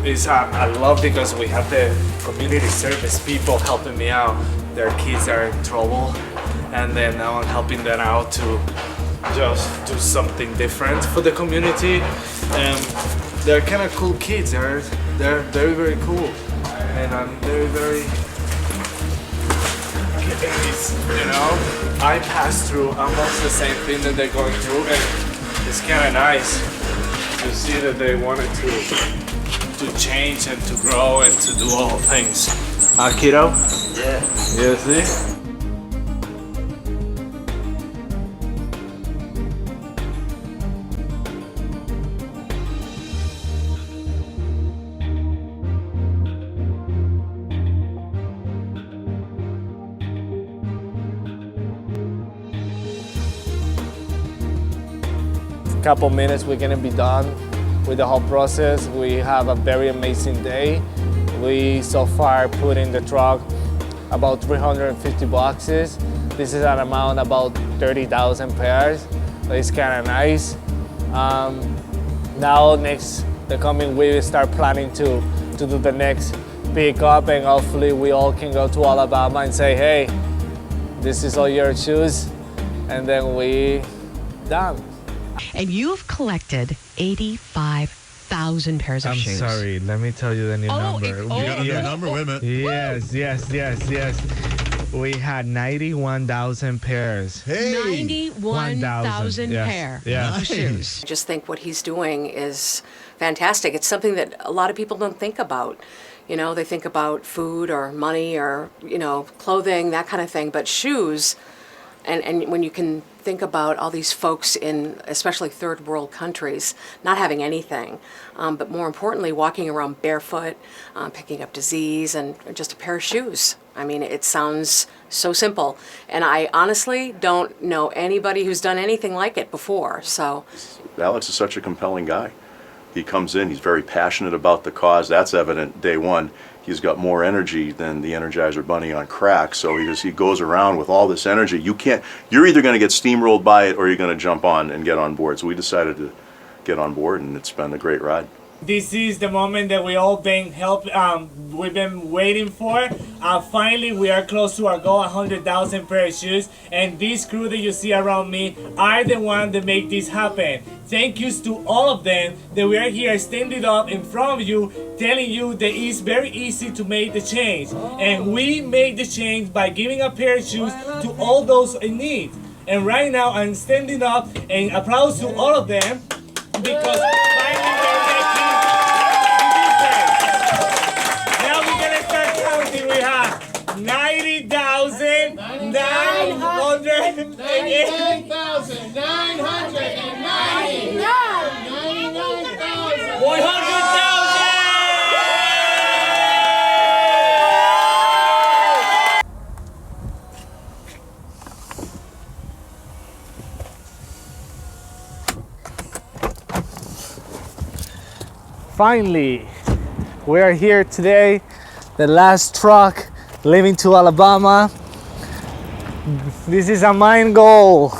I love because we have the community service people helping me out. Their kids are in trouble, and then now I'm helping them out to just do something different for the community. And they're kind of cool kids. They're very, very cool, and I'm very getting this. You know, I pass through almost the same thing that they're going through, and it's kind of nice to see that they wanted to change and to grow and to do all things. Kiddo? Yeah. You see? Couple minutes we're gonna be done with the whole process. We have a very amazing day. We so far put in the truck about 350 boxes. This is an amount about 30,000 pairs. So it's kind of nice. Now the coming week we start planning to do the next pickup, and hopefully we all can go to Alabama and say, hey, this is all your shoes, and then we done. And you've collected 85,000 pairs of shoes. I'm sorry, let me tell you the new number. You got a new number? Wait a minute. Yes. We had 91,000 pairs. Hey! 91,000 pair of shoes. I just think what he's doing is fantastic. It's something that a lot of people don't think about. You know, they think about food or money or, you know, clothing, that kind of thing. But shoes, and when you can think about all these folks in especially third world countries not having anything, but more importantly walking around barefoot, picking up disease and just a pair of shoes. I mean, it sounds so simple, and I honestly don't know anybody who's done anything like it before. So Alex is such a compelling guy. He comes in, he's very passionate about the cause. That's evident day one. He's got more energy than the Energizer Bunny on crack, so he goes around with all this energy. You're either going to get steamrolled by it or you're going to jump on and get on board. So we decided to get on board, and it's been a great ride. This is the moment that we all we've been waiting for. Finally, we are close to our goal, 100,000 pair of shoes. And this crew that you see around me are the ones that make this happen. Thank you to all of them that we are here standing up in front of you, telling you that it's very easy to make the change. And we make the change by giving a pair of shoes to all those in need. And right now, I'm standing up and applause to all of them because finally they're making now we're gonna start counting. We have 90,999. 100,000. Finally, we are here today, the last truck leaving to Alabama. This is a mine goal.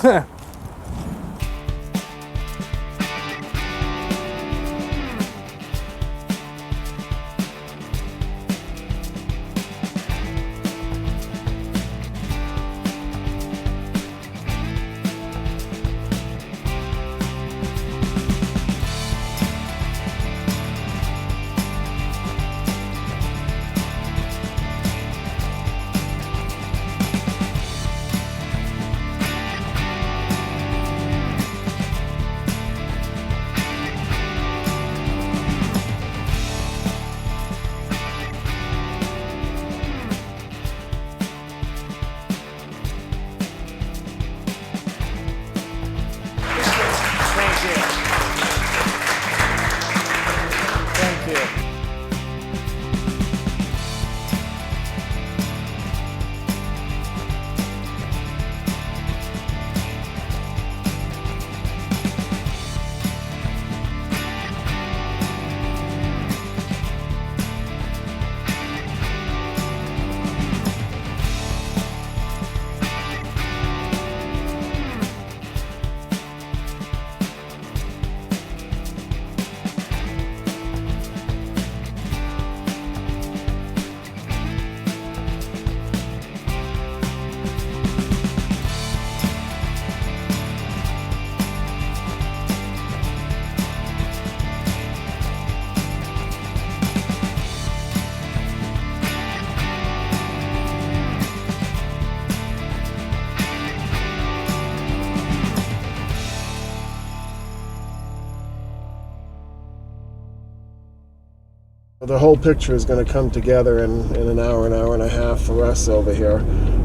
The whole picture is going to come together in an hour and a half for us over here.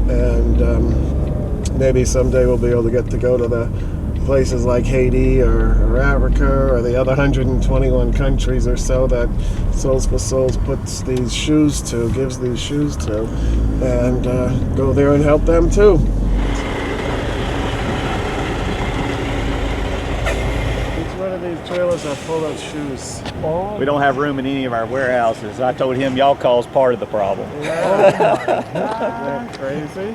And maybe someday we'll be able to go to the places like Haiti or Africa or the other 121 countries or so that Souls for Souls puts these shoes to, gives these shoes to, and go there and help them too. Each one of these trailers are full of shoes. We don't have room in any of our warehouses. I told him y'all caused part of the problem. Oh my God. Isn't that crazy?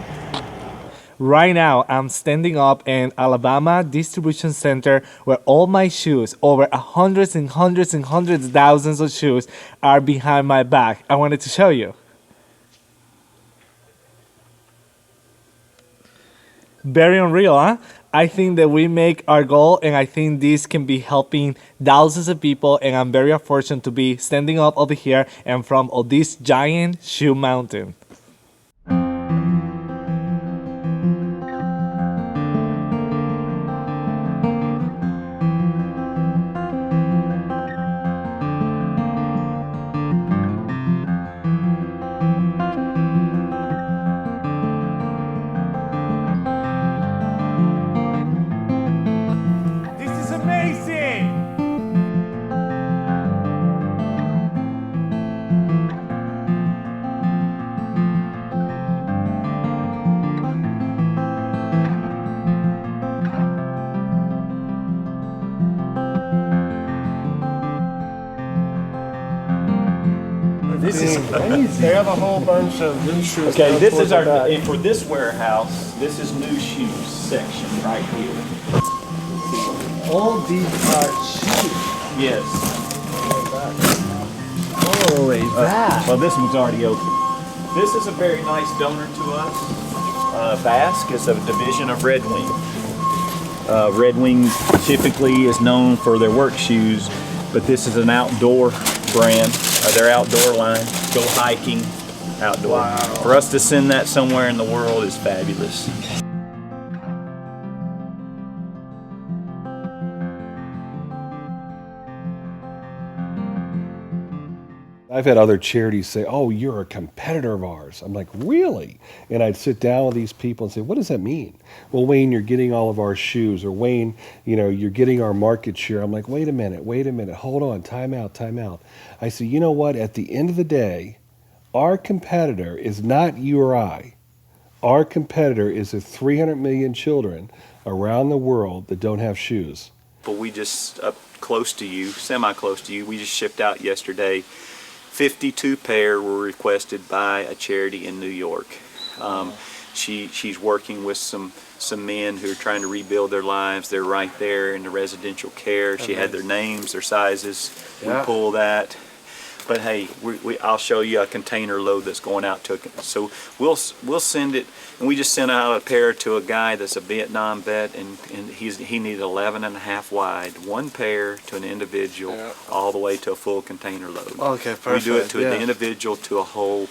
Right now, I'm standing up in Alabama Distribution Center where all my shoes, over hundreds and hundreds and hundreds of thousands of shoes, are behind my back. I wanted to show you. Very unreal, huh? I think that we make our goal, and I think this can be helping thousands of people, and I'm very fortunate to be standing up over here and from this giant shoe mountain. This is amazing. They have a whole bunch of new shoes. Okay, this is our, and for this warehouse, this is new shoes section right here. All these are shoes. Yes. Holy that. Well, this one's already open. This is a very nice donor to us. Basque is a division of Red Wing. Red Wing typically is known for their work shoes, but this is an outdoor brand. Their outdoor line, go hiking, outdoor. Wow. For us to send that somewhere in the world is fabulous. I've had other charities say, oh, you're a competitor of ours. I'm like, really? And I'd sit down with these people and say, what does that mean? Well, Wayne, you're getting all of our shoes. Or Wayne, you're getting our market share. I'm like, wait a minute, hold on, time out. I said, you know what? At the end of the day, our competitor is not you or I. Our competitor is the 300 million children around the world that don't have shoes. But we just, up close to you, semi-close to you, we just shipped out yesterday 52 pair were requested by a charity in New York. She's working with some men who are trying to rebuild their lives. They're right there in the residential care. She had their names, their sizes. Yeah. We pull that. But hey, I'll show you a container load that's going out to it. So we'll send it, and we just sent out a pair to a guy that's a Vietnam vet, and he needed 11.5 wide, one pair to an individual, all the way to a full container load. Okay, perfect. We do it to the individual, to a whole.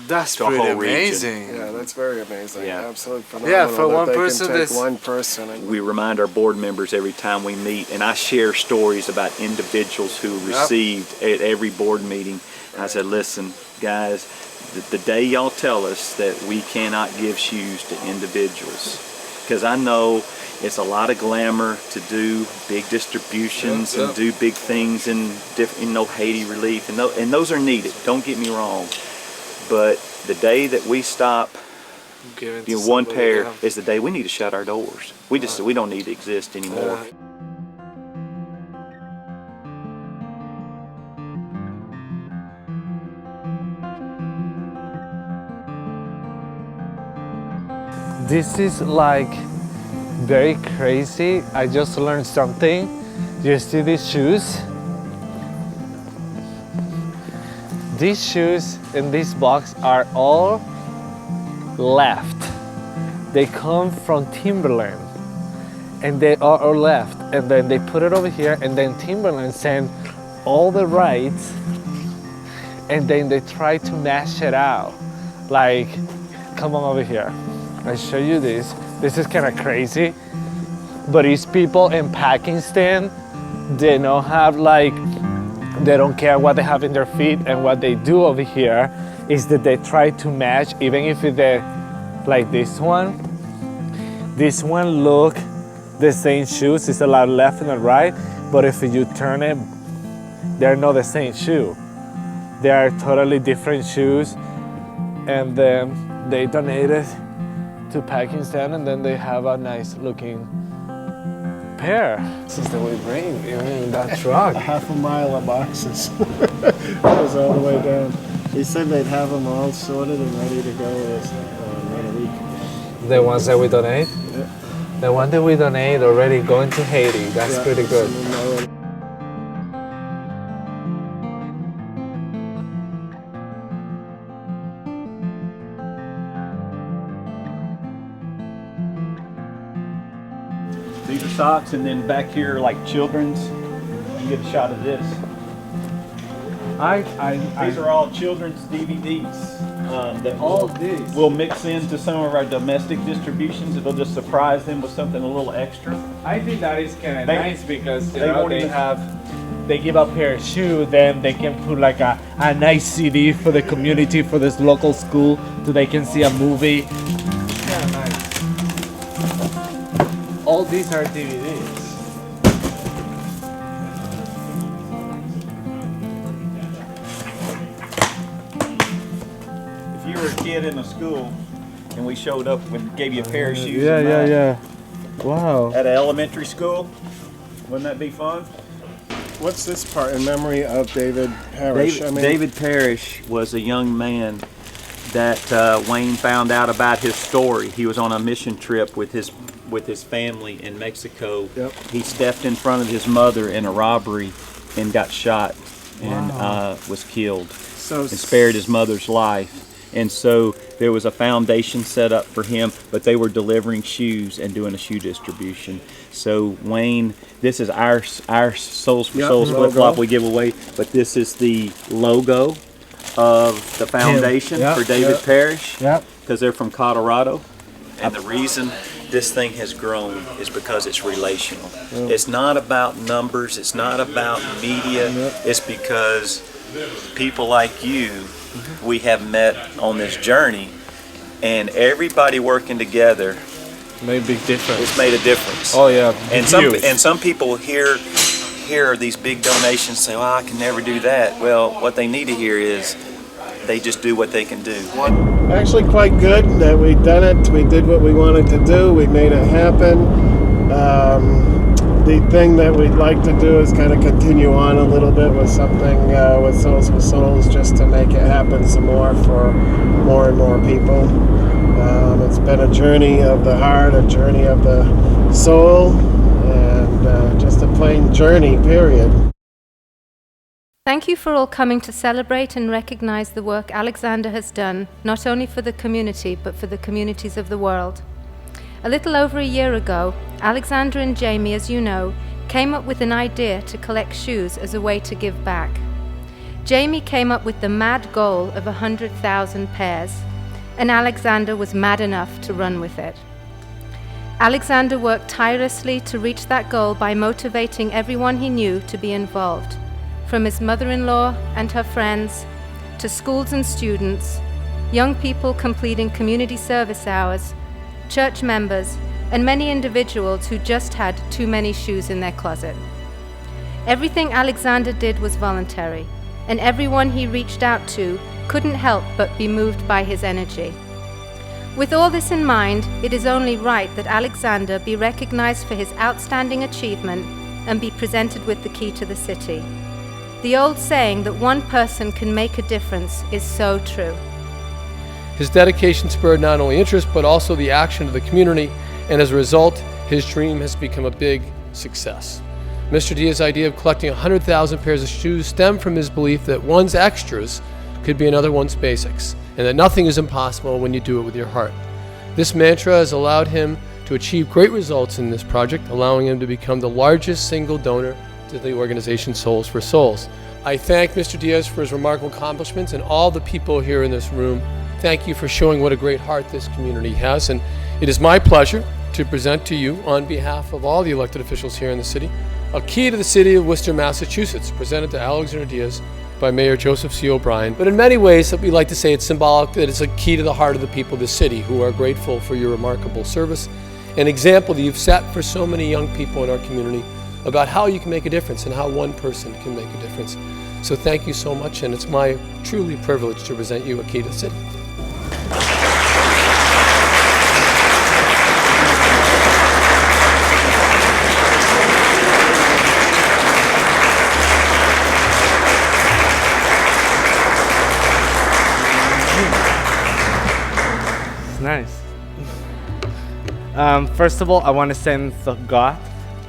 That's to a pretty whole amazing. Yeah, that's very amazing. Yeah. Absolutely phenomenal. Yeah, for one person, this one person. We remind our board members every time we meet, and I share stories about individuals who received at every board meeting. And I said, listen, guys, the day y'all tell us that we cannot give shoes to individuals, because I know it's a lot of glamour to do big distributions and do big things in different, Haiti relief, and those are needed. Don't get me wrong. But the day that we stop one pair is the day we need to shut our doors. We don't need to exist anymore. This is like very crazy. I just learned something. Do you see these shoes? These shoes in this box are all left. They come from Timberland and they are all left. And then they put it over here, and then Timberland sent all the rights, and then they try to mash it out. Like, come on over here. I'll show you this. This is kind of crazy, but these people in Pakistan, they don't have like They don't care what they have in their feet, and what they do over here is that they try to match, even if they're like this one look the same shoes, it's a lot left and a right, but if you turn it, they're not the same shoe. They are totally different shoes, and then they donate it to Pakistan, and then they have a nice looking pair. This is the way bring in that truck. Half a mile of boxes. Goes all the way down. They said they'd have them all sorted and ready to go in a week. The ones that we donate? Yeah. The one that we donate already going to Haiti. That's pretty good. These are socks, and then back here, like children's, you get a shot of this. These are all children's DVDs that we'll mix into some of our domestic distributions. It'll just surprise them with something a little extra. I think that is kind of nice because they give a pair of shoes, then they can put like a nice CD for the community, for this local school, so they can see a movie. Kind of nice. All these are DVDs. If you were a kid in a school and we showed up and gave you a pair of shoes, Yeah. Wow. At an elementary school, wouldn't that be fun? What's this part in memory of David Parrish? David Parrish was a young man that Wayne found out about his story. He was on a mission trip with his family in Mexico. Yep. He stepped in front of his mother in a robbery and got shot and was killed and spared his mother's life. And so there was a foundation set up for him, but they were delivering shoes and doing a shoe distribution. So Wayne, this is our Souls for Souls flip-flop we give away, but this is the logo of the foundation for David Parrish, because they're from Colorado. And the reason this thing has grown is because it's relational. It's not about numbers, it's not about media, it's because people like you, we have met on this journey, and everybody working together made a big difference. It's made a difference. Oh yeah, and some people hear these big donations, say, "Well, I can never do that." Well, what they need to hear is they just do what they can do. Actually quite good that we'd done it. We did what we wanted to do. We made it happen. The thing that we'd like to do is kind of continue on a little bit with something with Souls for Souls, just to make it happen some more for more and more people. It's been a journey of the heart, a journey of the soul, and just a plain journey, period. Thank you for all coming to celebrate and recognize the work Alexander has done, not only for the community, but for the communities of the world. A little over a year ago, Alexander and Jamie, as you know, came up with an idea to collect shoes as a way to give back. Jamie came up with the mad goal of 100,000 pairs, and Alexander was mad enough to run with it. Alexander worked tirelessly to reach that goal by motivating everyone he knew to be involved, from his mother-in-law and her friends, to schools and students, young people completing community service hours, church members, and many individuals who just had too many shoes in their closet. Everything Alexander did was voluntary, and everyone he reached out to couldn't help but be moved by his energy. With all this in mind, it is only right that Alexander be recognized for his outstanding achievement and be presented with the key to the city. The old saying that one person can make a difference is so true. His dedication spurred not only interest, but also the action of the community, and as a result, his dream has become a big success. Mr. Diaz's idea of collecting 100,000 pairs of shoes stemmed from his belief that one's extras could be another one's basics, and that nothing is impossible when you do it with your heart. This mantra has allowed him to achieve great results in this project, allowing him to become the largest single donor to the organization Souls for Souls. I thank Mr. Diaz for his remarkable accomplishments, and all the people here in this room. Thank you for showing what a great heart this community has, and it is my pleasure to present to you, on behalf of all the elected officials here in the city, A Key to the City of Worcester, Massachusetts, presented to Alexander Diaz by Mayor Joseph C. O'Brien. But in many ways, we like to say it's symbolic that it's a key to the heart of the people of the city who are grateful for your remarkable service. An example that you've set for so many young people in our community about how you can make a difference and how one person can make a difference. So thank you so much, and it's my truly privilege to present you A Key to the City. Nice. First of all, I want to thank God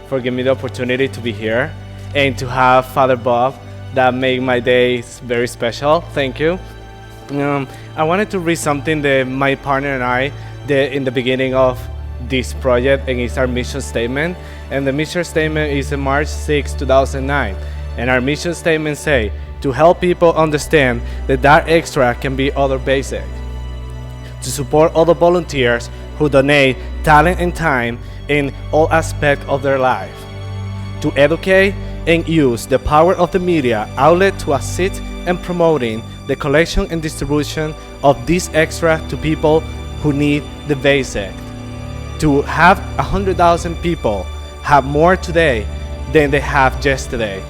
for giving me the opportunity to be here and to have Father Bob that made my days very special. Thank you. I wanted to read something that my partner and I did in the beginning of this project, and it's our mission statement. And the mission statement is in March 6, 2009. And our mission statement says, to help people understand that extra can be other basic. To support all the volunteers who donate talent and time in all aspects of their life. To educate and use the power of the media outlet to assist in promoting the collection and distribution of this extra to people who need the basic. To have 100,000 people have more today than they have yesterday.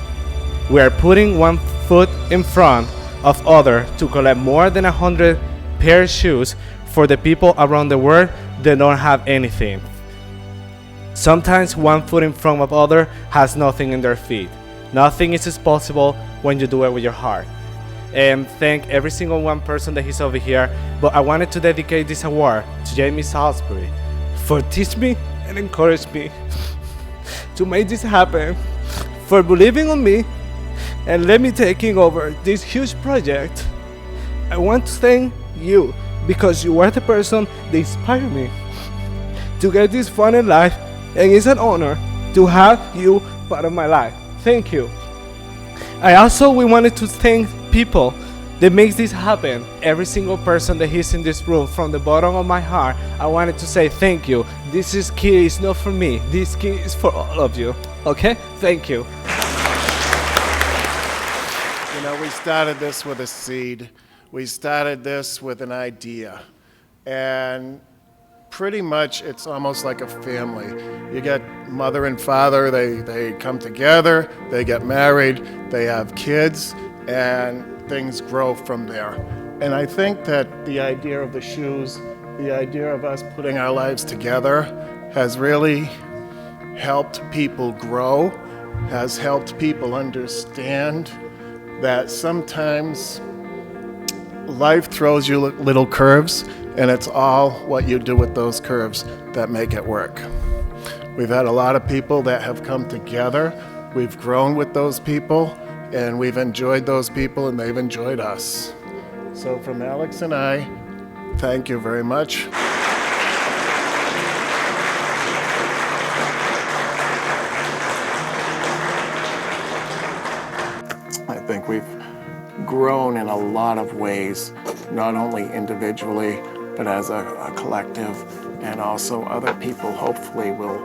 We are putting one foot in front of other to collect more than 100 pair of shoes for the people around the world that don't have anything. Sometimes one foot in front of other has nothing in their feet. Nothing is possible when you do it with your heart. And thank every single one person that is over here, but I wanted to dedicate this award to Jamie Salisbury for teaching me and encouraging me to make this happen, for believing on me and let me taking over this huge project. I want to thank you because you are the person that inspired me to get this fun in life, and it's an honor to have you part of my life. Thank you. We wanted to thank people that makes this happen. Every single person that is in this room, from the bottom of my heart, I wanted to say thank you. This key is not for me. This key is for all of you. Okay? Thank you. You know, we started this with a seed. We started this with an idea, and pretty much it's almost like a family. You get mother and father, they come together, they get married, they have kids, and things grow from there. And I think that the idea of the shoes, the idea of us putting our lives together has really helped people grow, has helped people understand that sometimes life throws you little curves, and it's all what you do with those curves that make it work. We've had a lot of people that have come together. We've grown with those people, and we've enjoyed those people, and they've enjoyed us. So from Alex and I, thank you very much. I think we've grown in a lot of ways, not only individually, but as a collective, and also other people hopefully will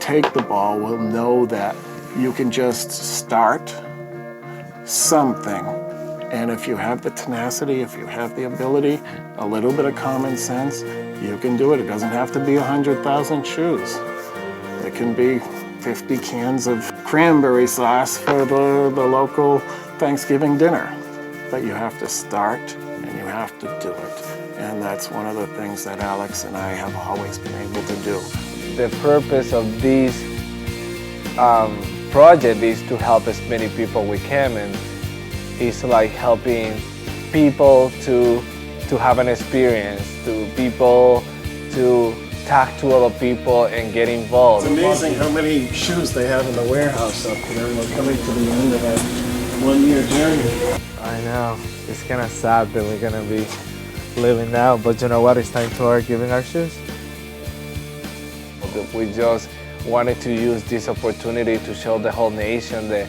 take the ball, will know that you can just start something. And if you have the tenacity, if you have the ability, a little bit of common sense, you can do it. It doesn't have to be 100,000 shoes. It can be 50 cans of cranberry sauce for the local Thanksgiving dinner. But you have to start, and you have to do it. And that's one of the things that Alex and I have always been able to do. The purpose of this project is to help as many people we can, and it's like helping people to have an experience, to people to talk to other people and get involved. It's amazing how many shoes they have in the warehouse up there. We're coming to the end of that one-year journey. I know. It's kind of sad that we're going to be leaving now, but you know what? It's time to start giving our shoes. We just wanted to use this opportunity to show the whole nation that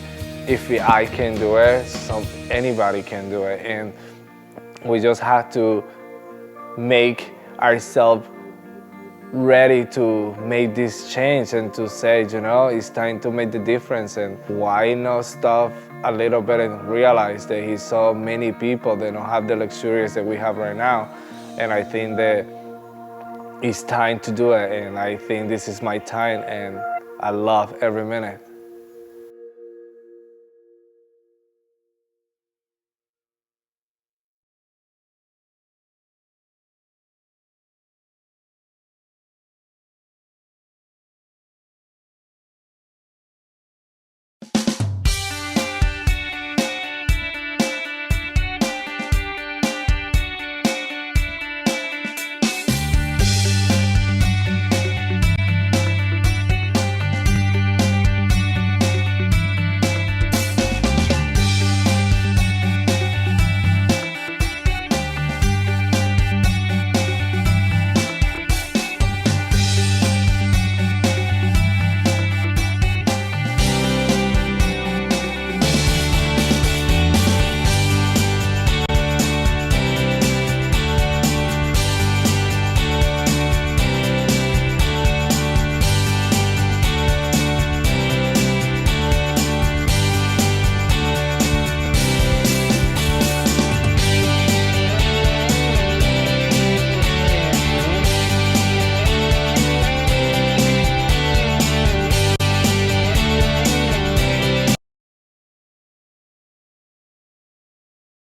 if I can do it, anybody can do it. And we just have to make ourselves ready to make this change and to say, you know, it's time to make the difference, and why not stop a little bit and realize that he's so many people that don't have the luxuries that we have right now. And I think that it's time to do it, and I think this is my time, and I love every minute.